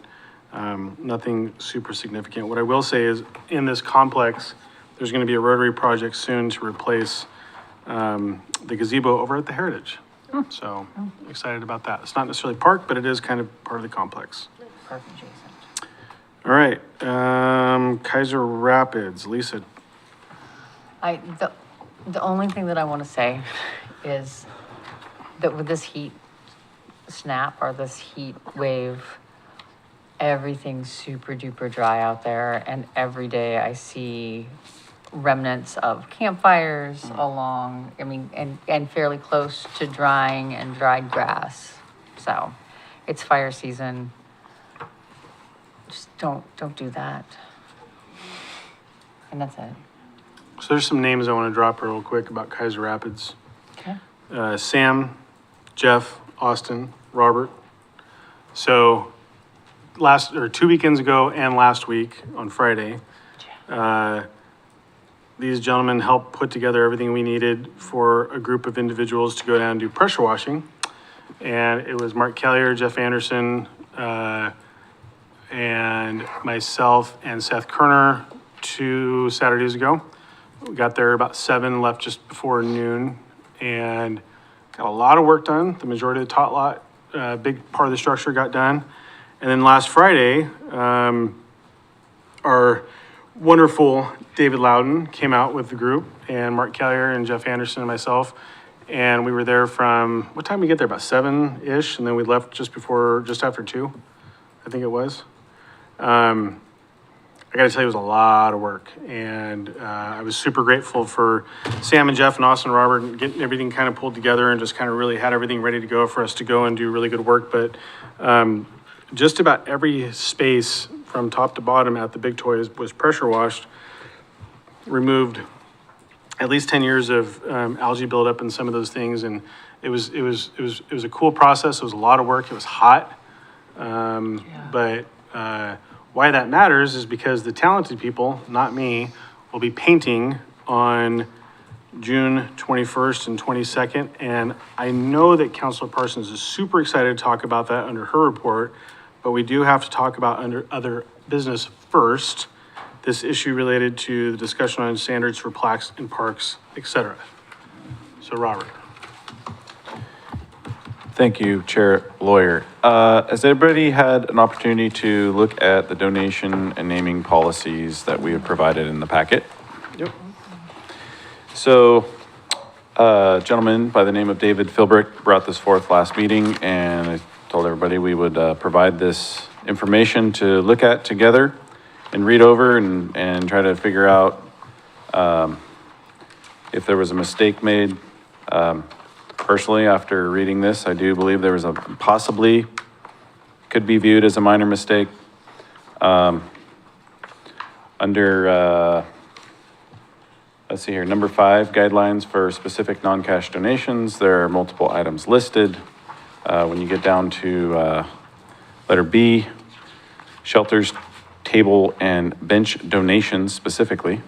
nothing super significant. What I will say is, in this complex, there's going to be a Rotary project soon to replace the gazebo over at the Heritage. So excited about that. It's not necessarily park, but it is kind of part of the complex. Park adjacent. All right, Keizer Rapids, Lisa. The only thing that I want to say is that with this heat snap or this heat wave, everything's super duper dry out there, and every day I see remnants of campfires along, and fairly close to drying and dried grass. So it's fire season. Just don't do that. And that's it. So there's some names I want to drop real quick about Keizer Rapids. Okay. Sam, Jeff, Austin, Robert. So 2 weekends ago and last week on Friday, these gentlemen helped put together everything we needed for a group of individuals to go down and do pressure washing. And it was Mark Callier, Jeff Anderson, and myself and Seth Kerner 2 Saturdays ago. We got there about 7, left just before noon, and got a lot of work done. The majority of the tot lot, big part of the structure got done. And then last Friday, our wonderful David Loudon came out with the group, and Mark Callier and Jeff Anderson and myself. And we were there from, what time did we get there? About 7-ish, and then we left just after 2, I think it was. I gotta tell you, it was a lot of work, and I was super grateful for Sam and Jeff and Austin and Robert and getting everything kind of pulled together and just kind of really had everything ready to go for us to go and do really good work. But just about every space from top to bottom at the Big Toy was pressure washed, removed at least 10 years of algae buildup and some of those things, and it was a cool process. It was a lot of work. It was hot, but why that matters is because the talented people, not me, will be painting on June 21st and 22nd. And I know that Councilor Parsons is super excited to talk about that under her report, but we do have to talk about under other business first, this issue related to the discussion on standards for plaques in parks, et cetera. So Robert. Thank you, Chair Lawyer. Has everybody had an opportunity to look at the donation and naming policies that we have provided in the packet? Yep. So, a gentleman by the name of David Philbrick brought this forth last meeting, and I told everybody we would provide this information to look at together and read over and try to figure out if there was a mistake made. Personally, after reading this, I do believe there was a possibly could be viewed as a minor mistake. Under, let's see here, number 5, guidelines for specific non-cash donations. There are multiple items listed. When you get down to letter B, shelters, table, and bench donations specifically.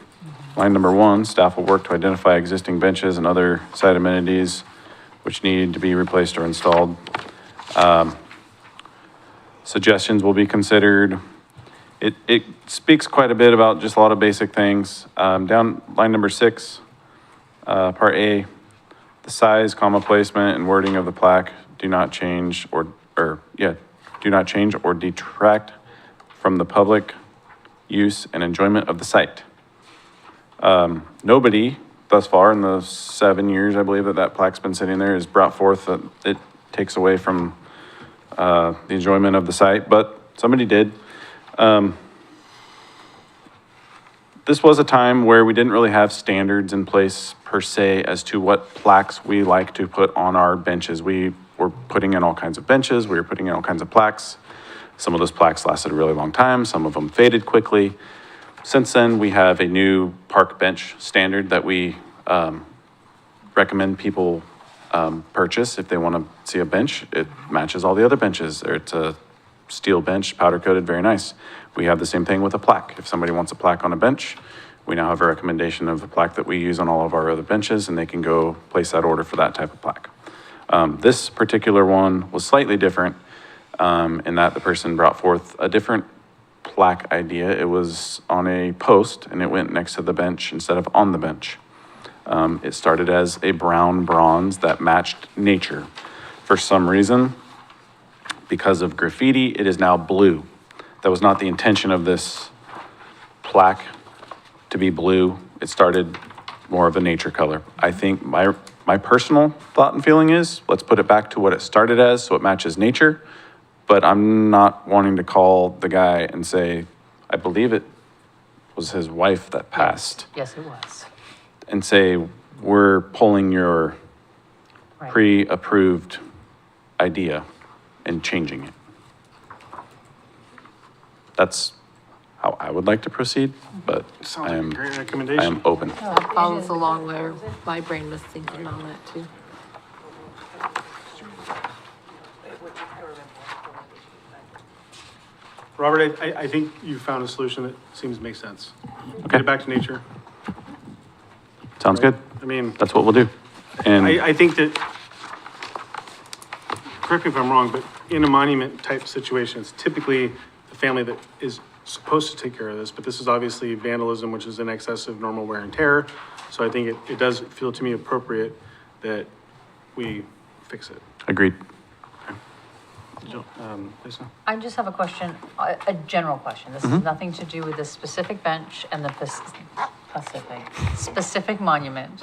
Line number 1, staff will work to identify existing benches and other site amenities which need to be replaced or installed. Suggestions will be considered. It speaks quite a bit about just a lot of basic things. Down line number 6, part A, the size, comma placement, and wording of the plaque do not change do not change or detract from the public use and enjoyment of the site. Nobody thus far in the 7 years, I believe that plaque's been sitting there, has brought forth that it takes away from the enjoyment of the site, but somebody did. This was a time where we didn't really have standards in place per se as to what plaques we like to put on our benches. We were putting in all kinds of benches, we were putting in all kinds of plaques. Some of those plaques lasted a really long time, some of them faded quickly. Since then, we have a new park bench standard that we recommend people purchase if they want to see a bench. It matches all the other benches. It's a steel bench, powder coated, very nice. We have the same thing with a plaque. If somebody wants a plaque on a bench, we now have a recommendation of the plaque that we use on all of our other benches, and they can go place that order for that type of plaque. This particular one was slightly different in that the person brought forth a different plaque idea. It was on a post and it went next to the bench instead of on the bench. It started as a brown bronze that matched nature. For some reason, because of graffiti, it is now blue. That was not the intention of this plaque to be blue. It started more of a nature color. I think my personal thought and feeling is, let's put it back to what it started as so it matches nature. But I'm not wanting to call the guy and say, I believe it was his wife that passed. Yes, it was. And say, we're pulling your Right. pre-approved idea and changing it. That's how I would like to proceed, but Sounds I like a am, great I recommendation. am open. That follows along where my brain was thinking on that too. Robert, I think you found a solution that seems to make sense. Get it back to nature. Sounds good. I mean, That's what we'll do. And I think that, correct me if I'm wrong, but in a monument type situation, it's typically the family that is supposed to take care of this, but this is obviously vandalism, which is in excess of normal wear and tear. So I think it does feel to me appropriate that we fix it. agreed. Lisa? I just have a question, a general question. This has nothing to do with this specific bench and the specific monument.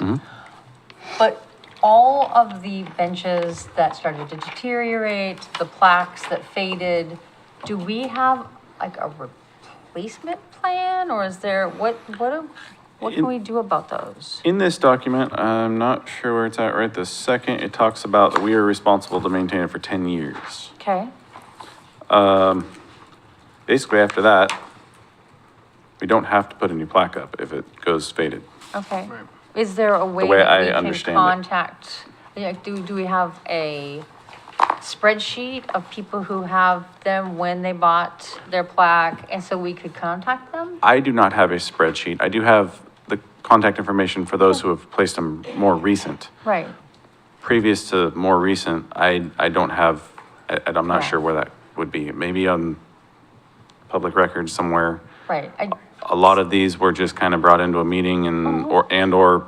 But all of the benches that started to deteriorate, the plaques that faded, do we have like a replacement plan, or is there, what can we do about those? In this document, I'm not sure where it's at right this second, it talks about that we are responsible to maintain it for 10 years. Okay, Basically after that, we don't have to put a new plaque up if it goes faded. okay. Is there a way way that I we can understand it. contact, do we have a spreadsheet of people who have them when they bought their plaque, and so we could contact them? I do not have a spreadsheet. I do have the contact information for those who have placed them more recent. Right, Previous to more recent, I don't have, I'm not Yeah. sure where that would be. Maybe on public records somewhere. right. A lot of these were just kind of brought into a meeting and, or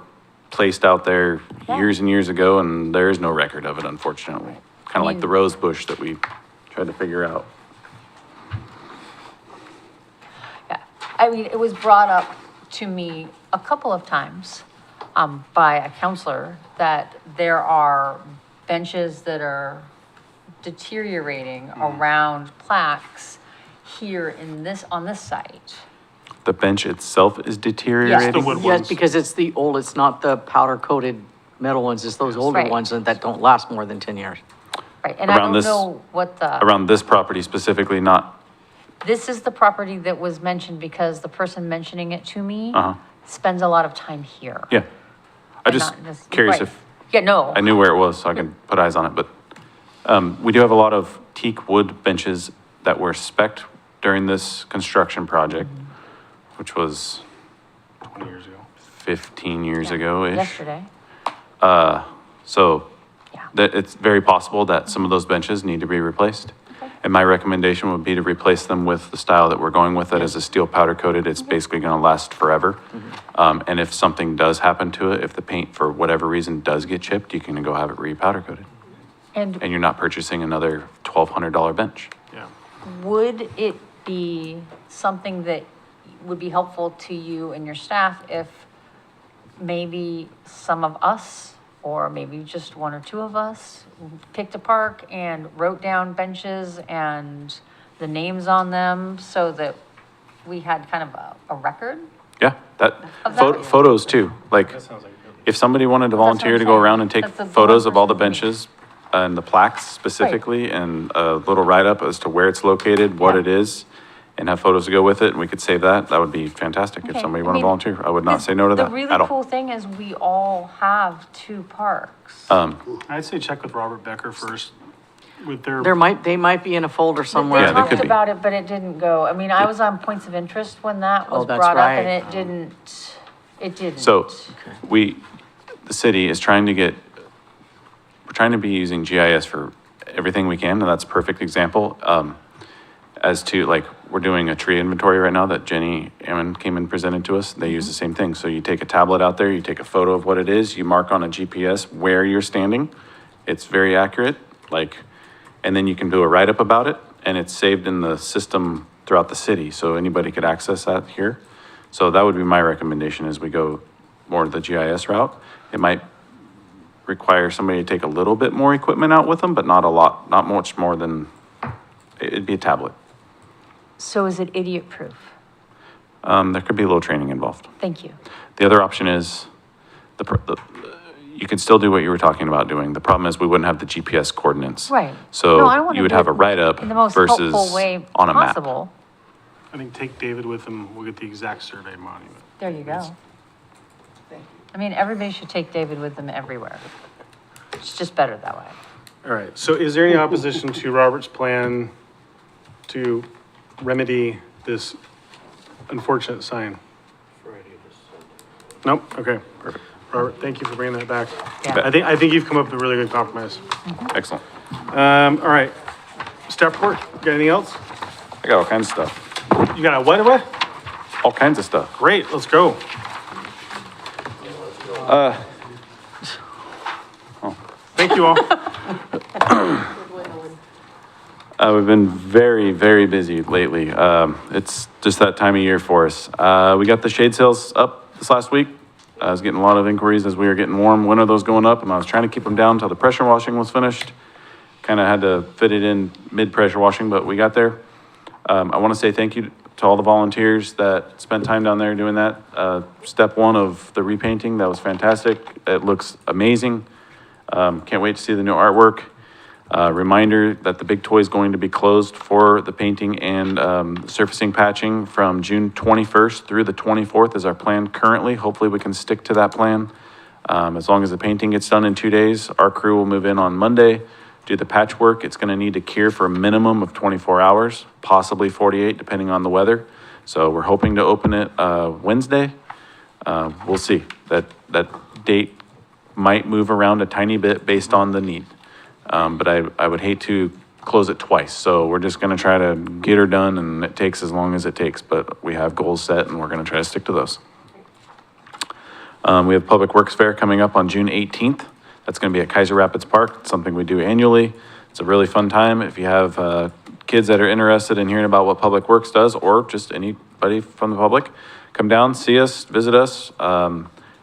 placed out there Yeah. years and years ago, and there is no record of it, unfortunately. Kind of like mean- the rose bush that we tried to figure out. Yeah, I mean, it was brought up to me a couple of times by a counselor that there are benches that are deteriorating around plaques here in this, on this site. the bench itself is deteriorating. The wood Yes, ones. because it's the old, it's not the powder-coated metal ones, it's those older Right. ones that don't last more than 10 years. Right, and I Around don't this- know what the, Around this property specifically, not, this is the property that was mentioned because the person mentioning it to me Uh-huh. spends a lot of time here. yeah. I'm and just not this- curious right. if Yeah, no. I knew where it was, so I can put eyes on it, but, we do have a lot of teak wood benches that were spec'd during this construction project, which was 20 years ago. 15 years ago-ish. Yesterday. So Yeah. that it's very possible that some of those benches need to be replaced. And my recommendation would be to replace them with the style that we're going with, that is a steel powder coated. It's basically gonna last forever. And if something does happen to it, if the paint for whatever reason does get chipped, you can go have it re-powder coated. And And you're not purchasing another $1,200 bench. Yeah. would it be something that would be helpful to you and your staff if maybe some of us, or maybe just one or two of us, picked a park and wrote down benches and the names on them so that we had kind of a record? Yeah, that, Of that? photos too, like, That sounds like good. if somebody wanted to That's what volunteer I'm to go saying. around and take That's the photos of all the one person benches and the plaques specifically, and a little write-up as to where it's located, what Yeah. it is, and have photos to go with it, and we could save that, that would be fantastic. If Okay, somebody I wanted to mean, volunteer, I would not say no to The that really at all. cool thing is we all have two parks. I'd say check with Robert Becker first with their. They might be in a folder They somewhere. Yeah, they talked could be. about it, but it didn't go. I mean, I was on points of interest when that Oh, was that's brought up and right. it didn't. So, the city is trying to get, we're trying to be using GIS for everything we can, and that's a perfect example. As to, like, we're doing a tree inventory right now that Jenny Ammon came and presented to us. They use the same thing. So you take a tablet out there, you take a photo of what it is, you mark on a GPS where you're standing. It's very accurate, like, and then you can do a write-up about it, and it's saved in the system throughout the city, so anybody could access that here. So that would be my recommendation as we go more the GIS route. It might require somebody to take a little bit more equipment out with them, but not a lot, not much more than, it'd be a tablet. So is it idiot-proof? There could be a little training involved. Thank you. The other option is, you could still do what you were talking about doing. The problem is we wouldn't have the GPS coordinates. Right. No, I So wanna you would do have it a write-up In the most versus helpful way on a map. possible. I think take David with him, we'll get the exact survey monument. There you go. I mean, everybody should take David with them everywhere. It's just better that way. All right, so is there any opposition to Robert's plan to remedy this unfortunate sign? Nope, okay, perfect. Robert, thank you for bringing that back. Yeah. I think you've come up with a really good compromise. Excellent. All right, staff report, got anything else? I got all kinds of stuff, You got a what? all kinds of stuff. Great, let's go. Thank you all. We've been very, very busy lately. It's just that time of year for us. We got the shade sails up this last week. I was getting a lot of inquiries as we were getting warm. When are those going up? And I was trying to keep them down until the pressure washing was finished. Kind of had to fit it in mid-pressure washing, but we got there. I want to say thank you to all the volunteers that spent time down there doing that. Step one of the repainting, that was fantastic. It looks amazing. Can't wait to see the new artwork. Reminder that the big toy is going to be closed for the painting and surfacing patching from June 21st through the 24th is our plan currently. Hopefully we can stick to that plan. As long as the painting gets done in 2 days, our crew will move in on Monday, do the patchwork. It's going to need to cure for a minimum of 24 hours, possibly 48, depending on the weather. So we're hoping to open it Wednesday. We'll see. That date might move around a tiny bit based on the need. But I would hate to close it twice. So we're just gonna try to get her done, and it takes as long as it takes, but we have goals set and we're gonna try to stick to those. We have Public Works Fair coming up on June 18th. That's gonna be at Keizer Rapids Park. It's something we do annually. It's a really fun time. If you have, kids that are interested in hearing about what Public Works does, or just anybody from the public, come down, see us, visit us.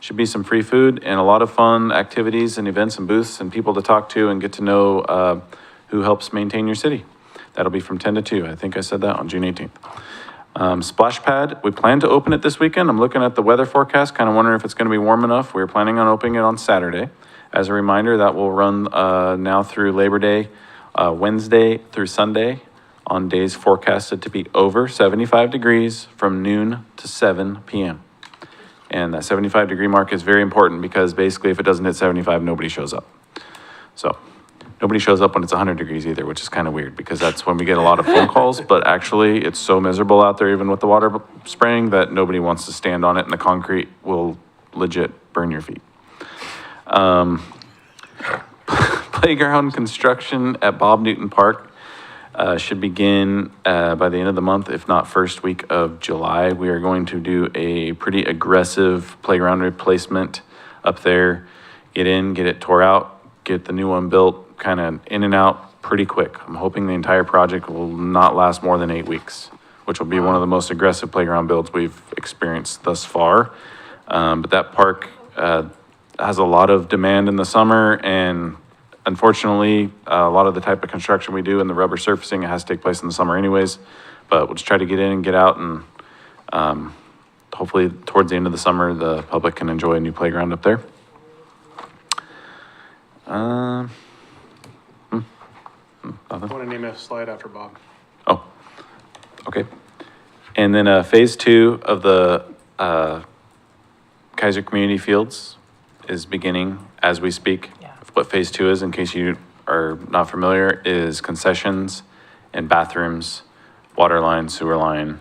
Should be some free food and a lot of fun activities and events and booths and people to talk to and get to know who helps maintain your city. That'll be from 10 to 2. I think I said that on June 18th. Splash pad, we plan to open it this weekend. I'm looking at the weather forecast, kind of wondering if it's going to be warm enough. We're planning on opening it on Saturday. As a reminder, that will run now through Labor Day, Wednesday through Sunday, on days forecasted to be over 75 degrees from noon to 7 p.m. And that 75-degree mark is very important because basically if it doesn't hit 75, nobody shows up. So nobody shows up when it's 100 degrees either, which is kind of weird because that's when we get a lot of phone calls. But actually, it's so miserable out there, even with the water spraying, that nobody wants to stand on it, and the concrete will legit burn your feet. Playground construction at Bob Newton Park should begin by the end of the month, if not first week of July. We are going to do a pretty aggressive playground replacement up there. Get in, get it tore out, get the new one built, kind of in and out pretty quick. I'm hoping the entire project will not last more than 8 weeks, which will be one of the most aggressive playground builds we've experienced thus far. But that park has a lot of demand in the summer, and unfortunately, a lot of the type of construction we do and the rubber surfacing, it has to take place in the summer anyways. But we'll just try to get in and get out, and hopefully towards the end of the summer, the public can enjoy a new playground up there. I want to name a slide after Bob. Oh, okay. And then phase 2 of the Keizer Community Fields is beginning as we speak. Yeah. What phase 2 is, in case you are not familiar, is concessions and bathrooms, water line, sewer line,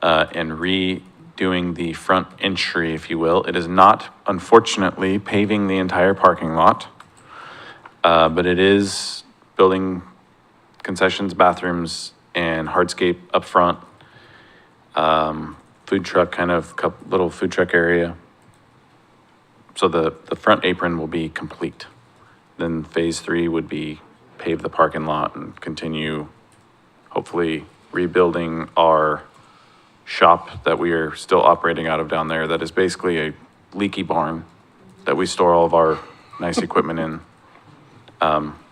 and redoing the front entry, if you will. It is not, unfortunately, paving the entire parking lot, but it is building concessions, bathrooms, and hardscape up front. Food truck, kind of little food truck area. So the front apron will be complete. Then phase 3 would be pave the parking lot and continue, hopefully, rebuilding our shop that we are still operating out of down there. That is basically a leaky barn that we store all of our nice equipment in.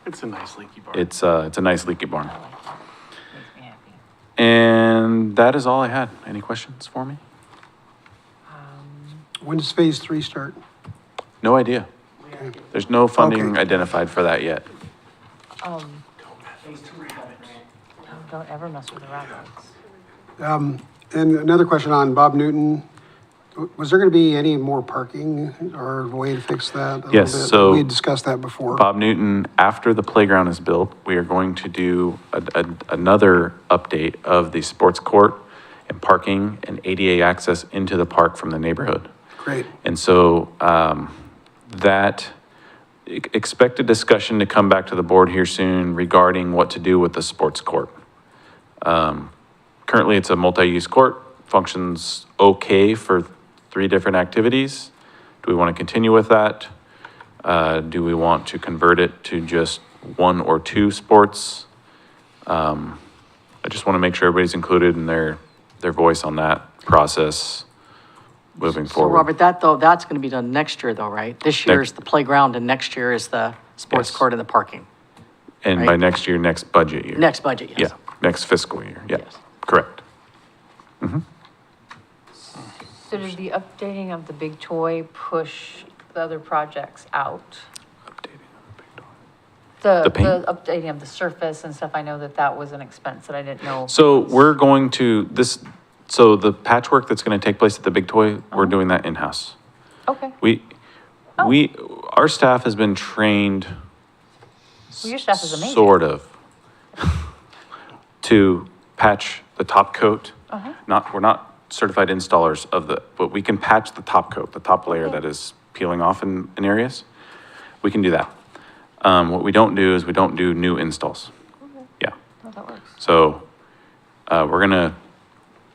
It's a nice leaky bar. It's a nice leaky barn. Makes me happy. And that is all I had. Any questions for me? When does phase 3 start? No idea. There's no funding Okay. identified for that yet. Don't ever mess with the rabbits. And another question on Bob Newton. Was there going to be any more parking or a way to fix that? a little Yes, bit? so- We had discussed that before. Bob Newton, after the playground is built, we are going to do another update of the sports court and parking and ADA access into the park from the neighborhood. Great. And so expect a discussion to come back to the board here soon regarding what to do with the sports court. Currently, it's a multi-use court, functions okay for 3 different activities. Do we want to continue with that? Do we want to convert it to just 1 or 2 sports? I just want to make sure everybody's included in their voice on that process moving So forward. Robert, that's going to be done next year though, right? This year is the playground and next year is the sports Yes. court and the parking. And by right? next year, next budget year. Next budget, yes. Yeah, next fiscal year, yeah, Yes. correct. So did the updating of the big toy push the other projects out? The The paint? updating of the surface and stuff, I know that was an expense that I didn't know. So we're going to, so the patchwork that's gonna take place at the big toy, we're doing that in-house. Okay, Our staff has been trained. Well, your staff is amazing. Sort of. To patch the top coat. We're not certified installers but we can patch the top coat, the top layer that is peeling off in areas. We can do that. What we don't do is we don't do new installs. Yeah. well, that works. So, we're gonna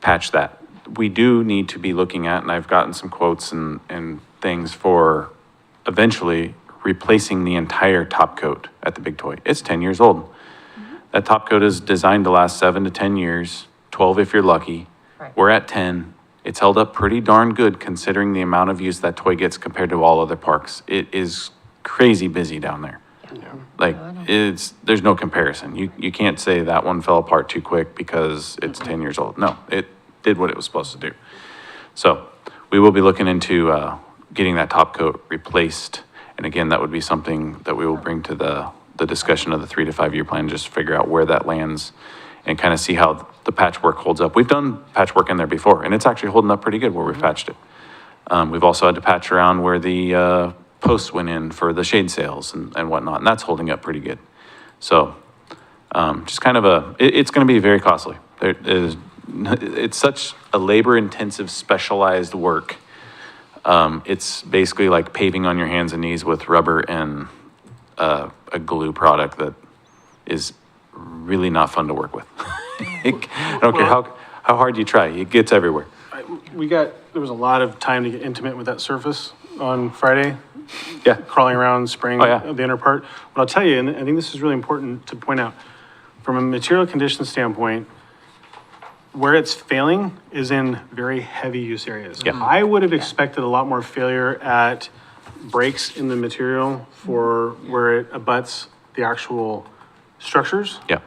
patch that. We do need to be looking at, and I've gotten some quotes and things for eventually replacing the entire top coat at the big toy. It's 10 years old. That top coat is designed to last 7 to 10 years, 12 if you're lucky. Right. We're at 10. It's held up pretty darn good considering the amount of use that toy gets compared to all other parks. It is crazy busy down there. Like, there's no comparison. You can't say that one fell apart too quick because it's 10 years old. No, did what it was supposed to do. So we will be looking into, getting that top coat replaced. And again, that would be something that we will bring to the discussion of the 3 to 5 year plan, just to figure out where that lands and kind of see how the patchwork holds up. We've done patchwork in there before, and it's actually holding up pretty good where we've patched it. We've also had to patch around where the posts went in for the shade sails and whatnot, and that's holding up pretty good. So just kind of it's going to be very costly. It's such a labor-intensive, specialized work. It's basically like paving on your hands and knees with rubber and a glue product that is really not fun to work with. I don't care how hard you try, it gets everywhere. There was a lot of time to get intimate with that surface on Friday. Yeah. Crawling around, spraying Oh, yeah. the inner part. But I'll tell you, and I think this is really important to point out, from a material condition standpoint, where it's failing is in very heavy use areas. Yeah. I would have expected a lot more failure at breaks in the material for where it abuts the actual structures. Yeah.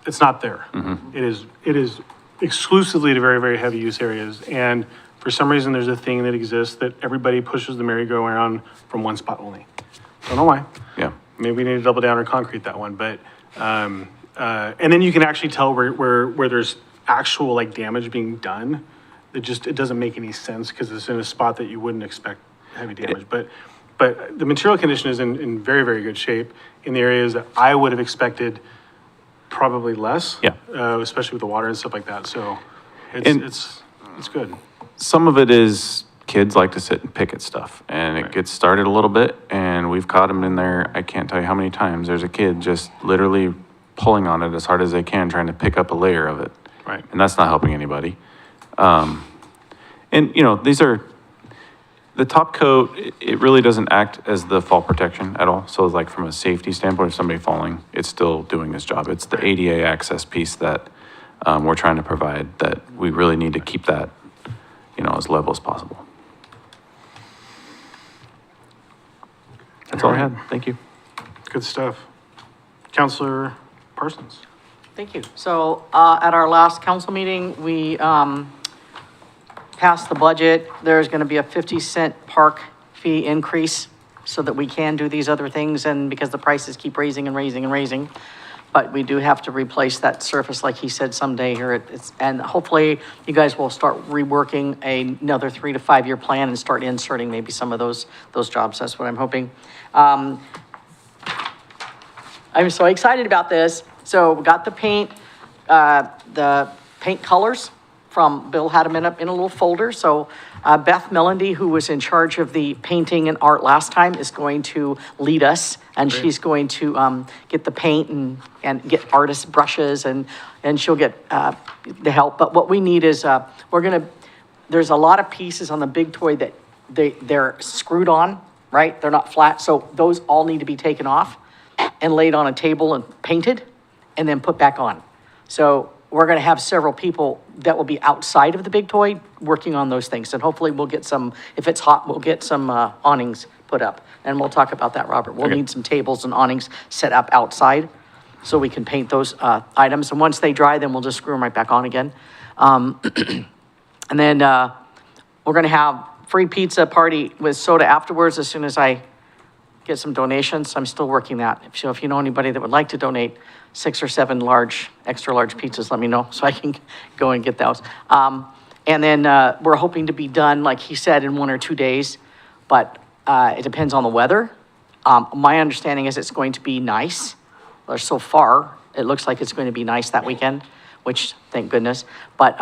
It's not there. It is exclusively to very, very heavy use areas. And for some reason, there's a thing that exists that everybody pushes the merry-go-round from one spot only. Don't know why. Yeah. Maybe we need to double down or concrete that one, but, and then you can actually tell where there's actual like damage being done. It doesn't make any sense because it's in a spot that you wouldn't expect heavy damage. But the material condition is in very, very good shape in the areas that I would have expected probably less. Yeah. Especially with the water and stuff like that. So And- it's good. Some of it is kids like to sit and pick at stuff, and it gets started a little bit, and we've caught them in there. I can't tell you how many times there's a kid just literally pulling on it as hard as they can, trying to pick up a layer of it. Right. And that's not helping anybody. And, you know, the top coat, it really doesn't act as the fall protection at all. So like from a safety standpoint, if somebody falling, it's still doing its job. It's the ADA access piece that we're trying to provide, that we really need to keep that, you know, as level as possible. That's all I had. Thank you. Good stuff. Counselor Parsons. Thank you. So, at our last council meeting, we, passed the budget. There's gonna be a 50-cent park fee increase so that we can do these other things, and because the prices keep raising and raising and raising. But we do have to replace that surface, like he said, someday here. And hopefully you guys will start reworking another 3 to 5 year plan and start inserting maybe some of those jobs. That's what I'm hoping. I'm so excited about this. So we got the paint colors from, Bill had them in a little folder. So Beth Melendy, who was in charge of the painting and art last time, is going to lead us. And she's going to get the paint and get artist brushes, and she'll get the help. But what we need is, there's a lot of pieces on the big toy that they're screwed on, right? They're not flat. So those all need to be taken off and laid on a table and painted and then put back on. So we're going to have several people that will be outside of the big toy working on those things. And hopefully we'll get some, if it's hot, we'll get some awnings put up. And we'll talk about that, Robert. We'll need some tables and awnings set up outside so we can paint those items. And once they dry, then we'll just screw them right back on again. And then we're going to have free pizza party with soda afterwards as soon as I get some donations. I'm still working that. So if you know anybody that would like to donate 6 or 7 extra large pizzas, let me know so I can go and get those. And then we're hoping to be done, like he said, in 1 or 2 days, but it depends on the weather. My understanding is it's going to be nice. Or so far, it looks like it's going to be nice that weekend, which thank goodness. But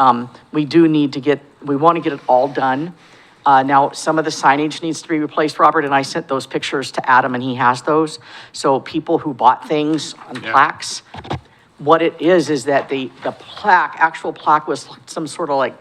we want to get it all done. Now, some of the signage needs to be replaced, Robert, and I sent those pictures to Adam, and he has those. So people who bought things on plaques, what it is that the actual plaque was some sort of like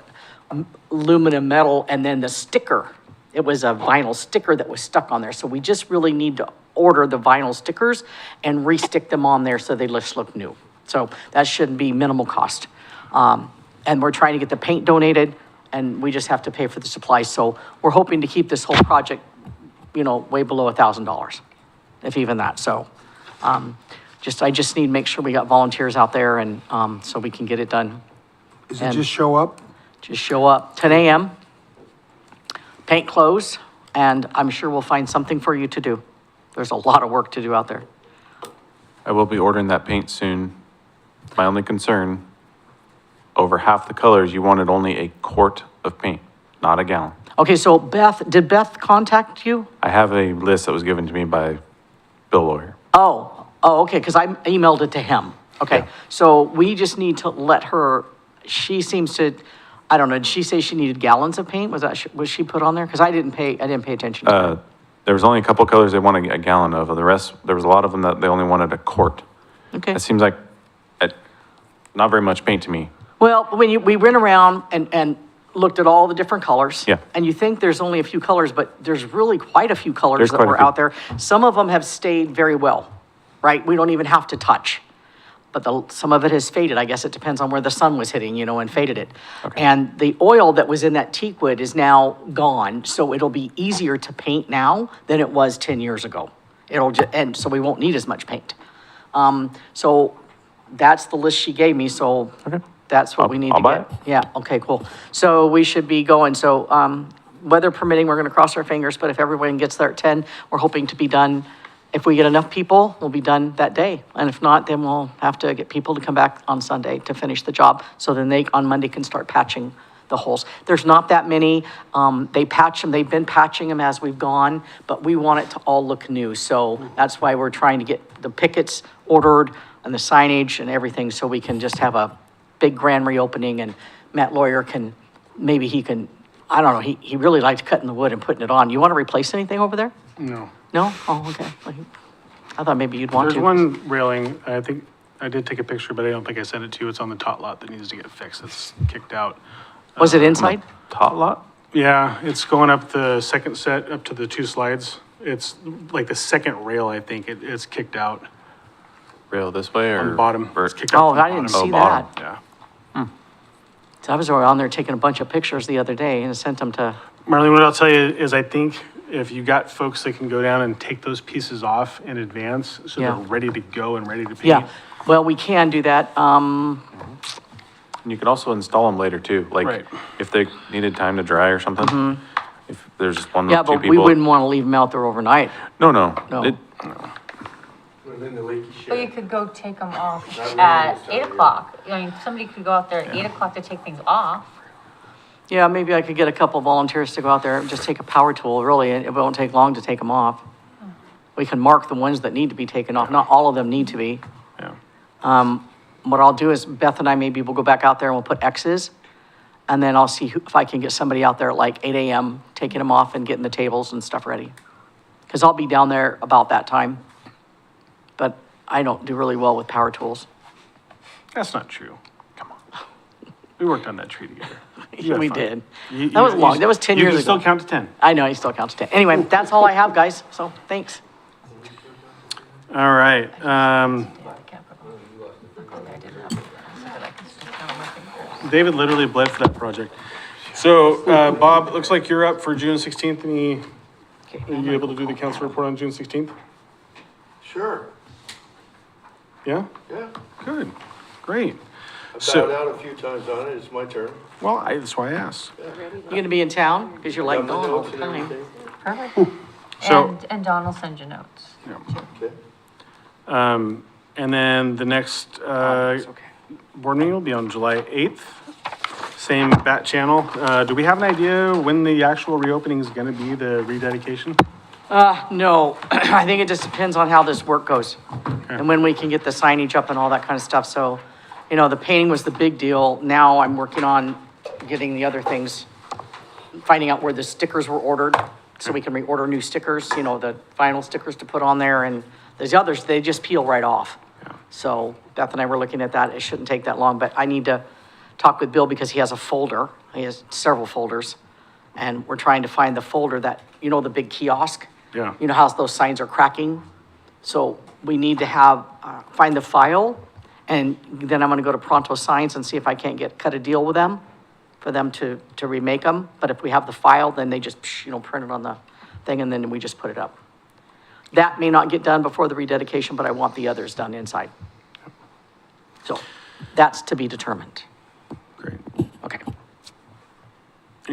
aluminum metal, and then the sticker, it was a vinyl sticker that was stuck on there. So we just really need to order the vinyl stickers and re-stick them on there so they just look new. So that shouldn't be minimal cost. And we're trying to get the paint donated, and we just have to pay for the supplies. So we're hoping to keep this whole project, way below $1,000, if even that. So I just need to make sure we got volunteers out there, and so we can get it done. Is it just show up? Just show up 10 a.m., paint clothes, and I'm sure we'll find something for you to do. There's a lot of work to do out there. I will be ordering that paint soon. My only concern, over half the colors, you wanted only a quart of paint, not a gallon. Okay, so did Beth contact you? I have a list that was given to me by Bill Lawyer. Oh, okay, because I emailed it to him. Okay, Yeah. so we just need to let her, she seems to, I don't know, did she say she needed gallons of paint? Was she put on there? Because I didn't pay attention to that. There was only a couple colors they wanted a gallon of. The rest, there was a lot of them that they only wanted a quart. Okay. It seems like not very much paint to me. Well, we went around and looked at all the different colors. Yeah. And you think there's only a few colors, but there's really quite a few colors There's that quite a were few. out there. Some of them have stayed very well, right? We don't even have to touch. But some of it has faded. I guess it depends on where the sun was hitting, and faded it. Okay. And the oil that was in that teak wood is now gone, so it'll be easier to paint now than it was 10 years ago. And so we won't need as much paint. So that's the list she gave me, so that's what we need I'll to buy get. Yeah, okay, cool. So we should be going, so, weather permitting, we're gonna cross our fingers, but if everyone gets there at 10, we're hoping to be done. If we get enough people, we'll be done that day. And if not, then we'll have to get people to come back on Sunday to finish the job. So then they, on Monday, can start patching the holes. There's not that many. They patch them, they've been patching them as we've gone, but we want it to all look new. So that's why we're trying to get the pickets ordered and the signage and everything, so we can just have a big grand reopening, and Matt Lawyer can, maybe he can, I don't know, he really liked cutting the wood and putting it on. You want to replace anything over there? No. No? Oh, okay. I thought maybe you'd want to. There's one railing, I think, I did take a picture, but I don't think I sent it to you. It's on the tot lot that needs to get fixed. It's kicked out. Was it inside? Tot lot? Yeah, it's going up the second set, up to the 2 slides. It's like the second rail, I think. It's kicked out Rail this way or? on the bottom. vert? It's kicked out Oh, from the I didn't bottom. see bottom. that. Yeah. So I was on there taking a bunch of pictures the other day and sent them to, Marlene, what I'll tell you is I think if you got folks that can go down and take those pieces off in advance, so Yeah. they're ready to go and ready to paint. yeah. Well, we can do that. And you could also install them later too, like Right. if they needed time to dry or something. If there's one Yeah, or two but we people. wouldn't want to leave them out there overnight. No, no. No. Within the leaky But you shed. could go take them off Not really at this time 8 of year. o'clock. I mean, somebody could go out there at 8 o'clock to take things off. Yeah, maybe I could get a couple volunteers to go out there and just take a power tool, really. It won't take long to take them off. We can mark the ones that need to be taken off. Not all of them need to be. Yeah. What I'll do is Beth and I maybe will go back out there and we'll put X's. And then I'll see if I can get somebody out there at like 8 a.m. taking them off and getting the tables and stuff ready. Because I'll be down there about that time. But I don't do really well with power tools. That's not true. Come on. We worked on that tree together. You had We fun. did. You- That was you- long. That was 10 you years can still ago. count to 10. I know, he still counts to 10. Anyway, that's all I have, guys. So thanks. All right. David literally bled for that project. So, Bob, looks like you're up for June 16th. Are you able to do the council report on June 16th? Sure, Yeah? yeah. Good. Great. I've So- bowed out a few times on it, it's my turn. Well, that's why I asked. You gonna be in town? Because you're like Got my gone all notes the and time. everything. Perfect. So- And Don will send you notes. Okay. And then the next, It's okay. board meeting will be on July 8th. Same bat channel. Do we have an idea when the actual reopening is gonna be, the rededication? No, I think it just depends on how this work goes. And when we can get the signage up and all that kind of stuff. So, the painting was the big deal. Now I'm working on getting the other things, finding out where the stickers were ordered, so we can reorder new stickers, the vinyl stickers to put on there, and there's others, they just peel right off. So Beth and I were looking at that. It shouldn't take that long, but I need to talk with Bill because he has a folder. He has several folders. And we're trying to find the folder that, the big kiosk? Yeah. You know how those signs are cracking? So we need to find the file, and then I'm gonna go to Pronto Signs and see if I can't cut a deal with them for them to remake them. But if we have the file, then they just, print it on the thing, and then we just put it up. That may not get done before the rededication, but I want the others done inside. So that's to be determined. Great. Okay.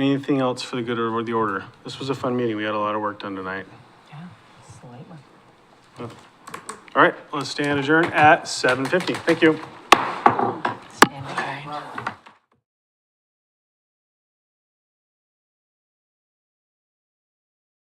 Anything else for the good of the order? This was a fun meeting. We got a lot of work done tonight. Yeah, it's a late one. All right, let's stand adjourned at 7:50. Thank you.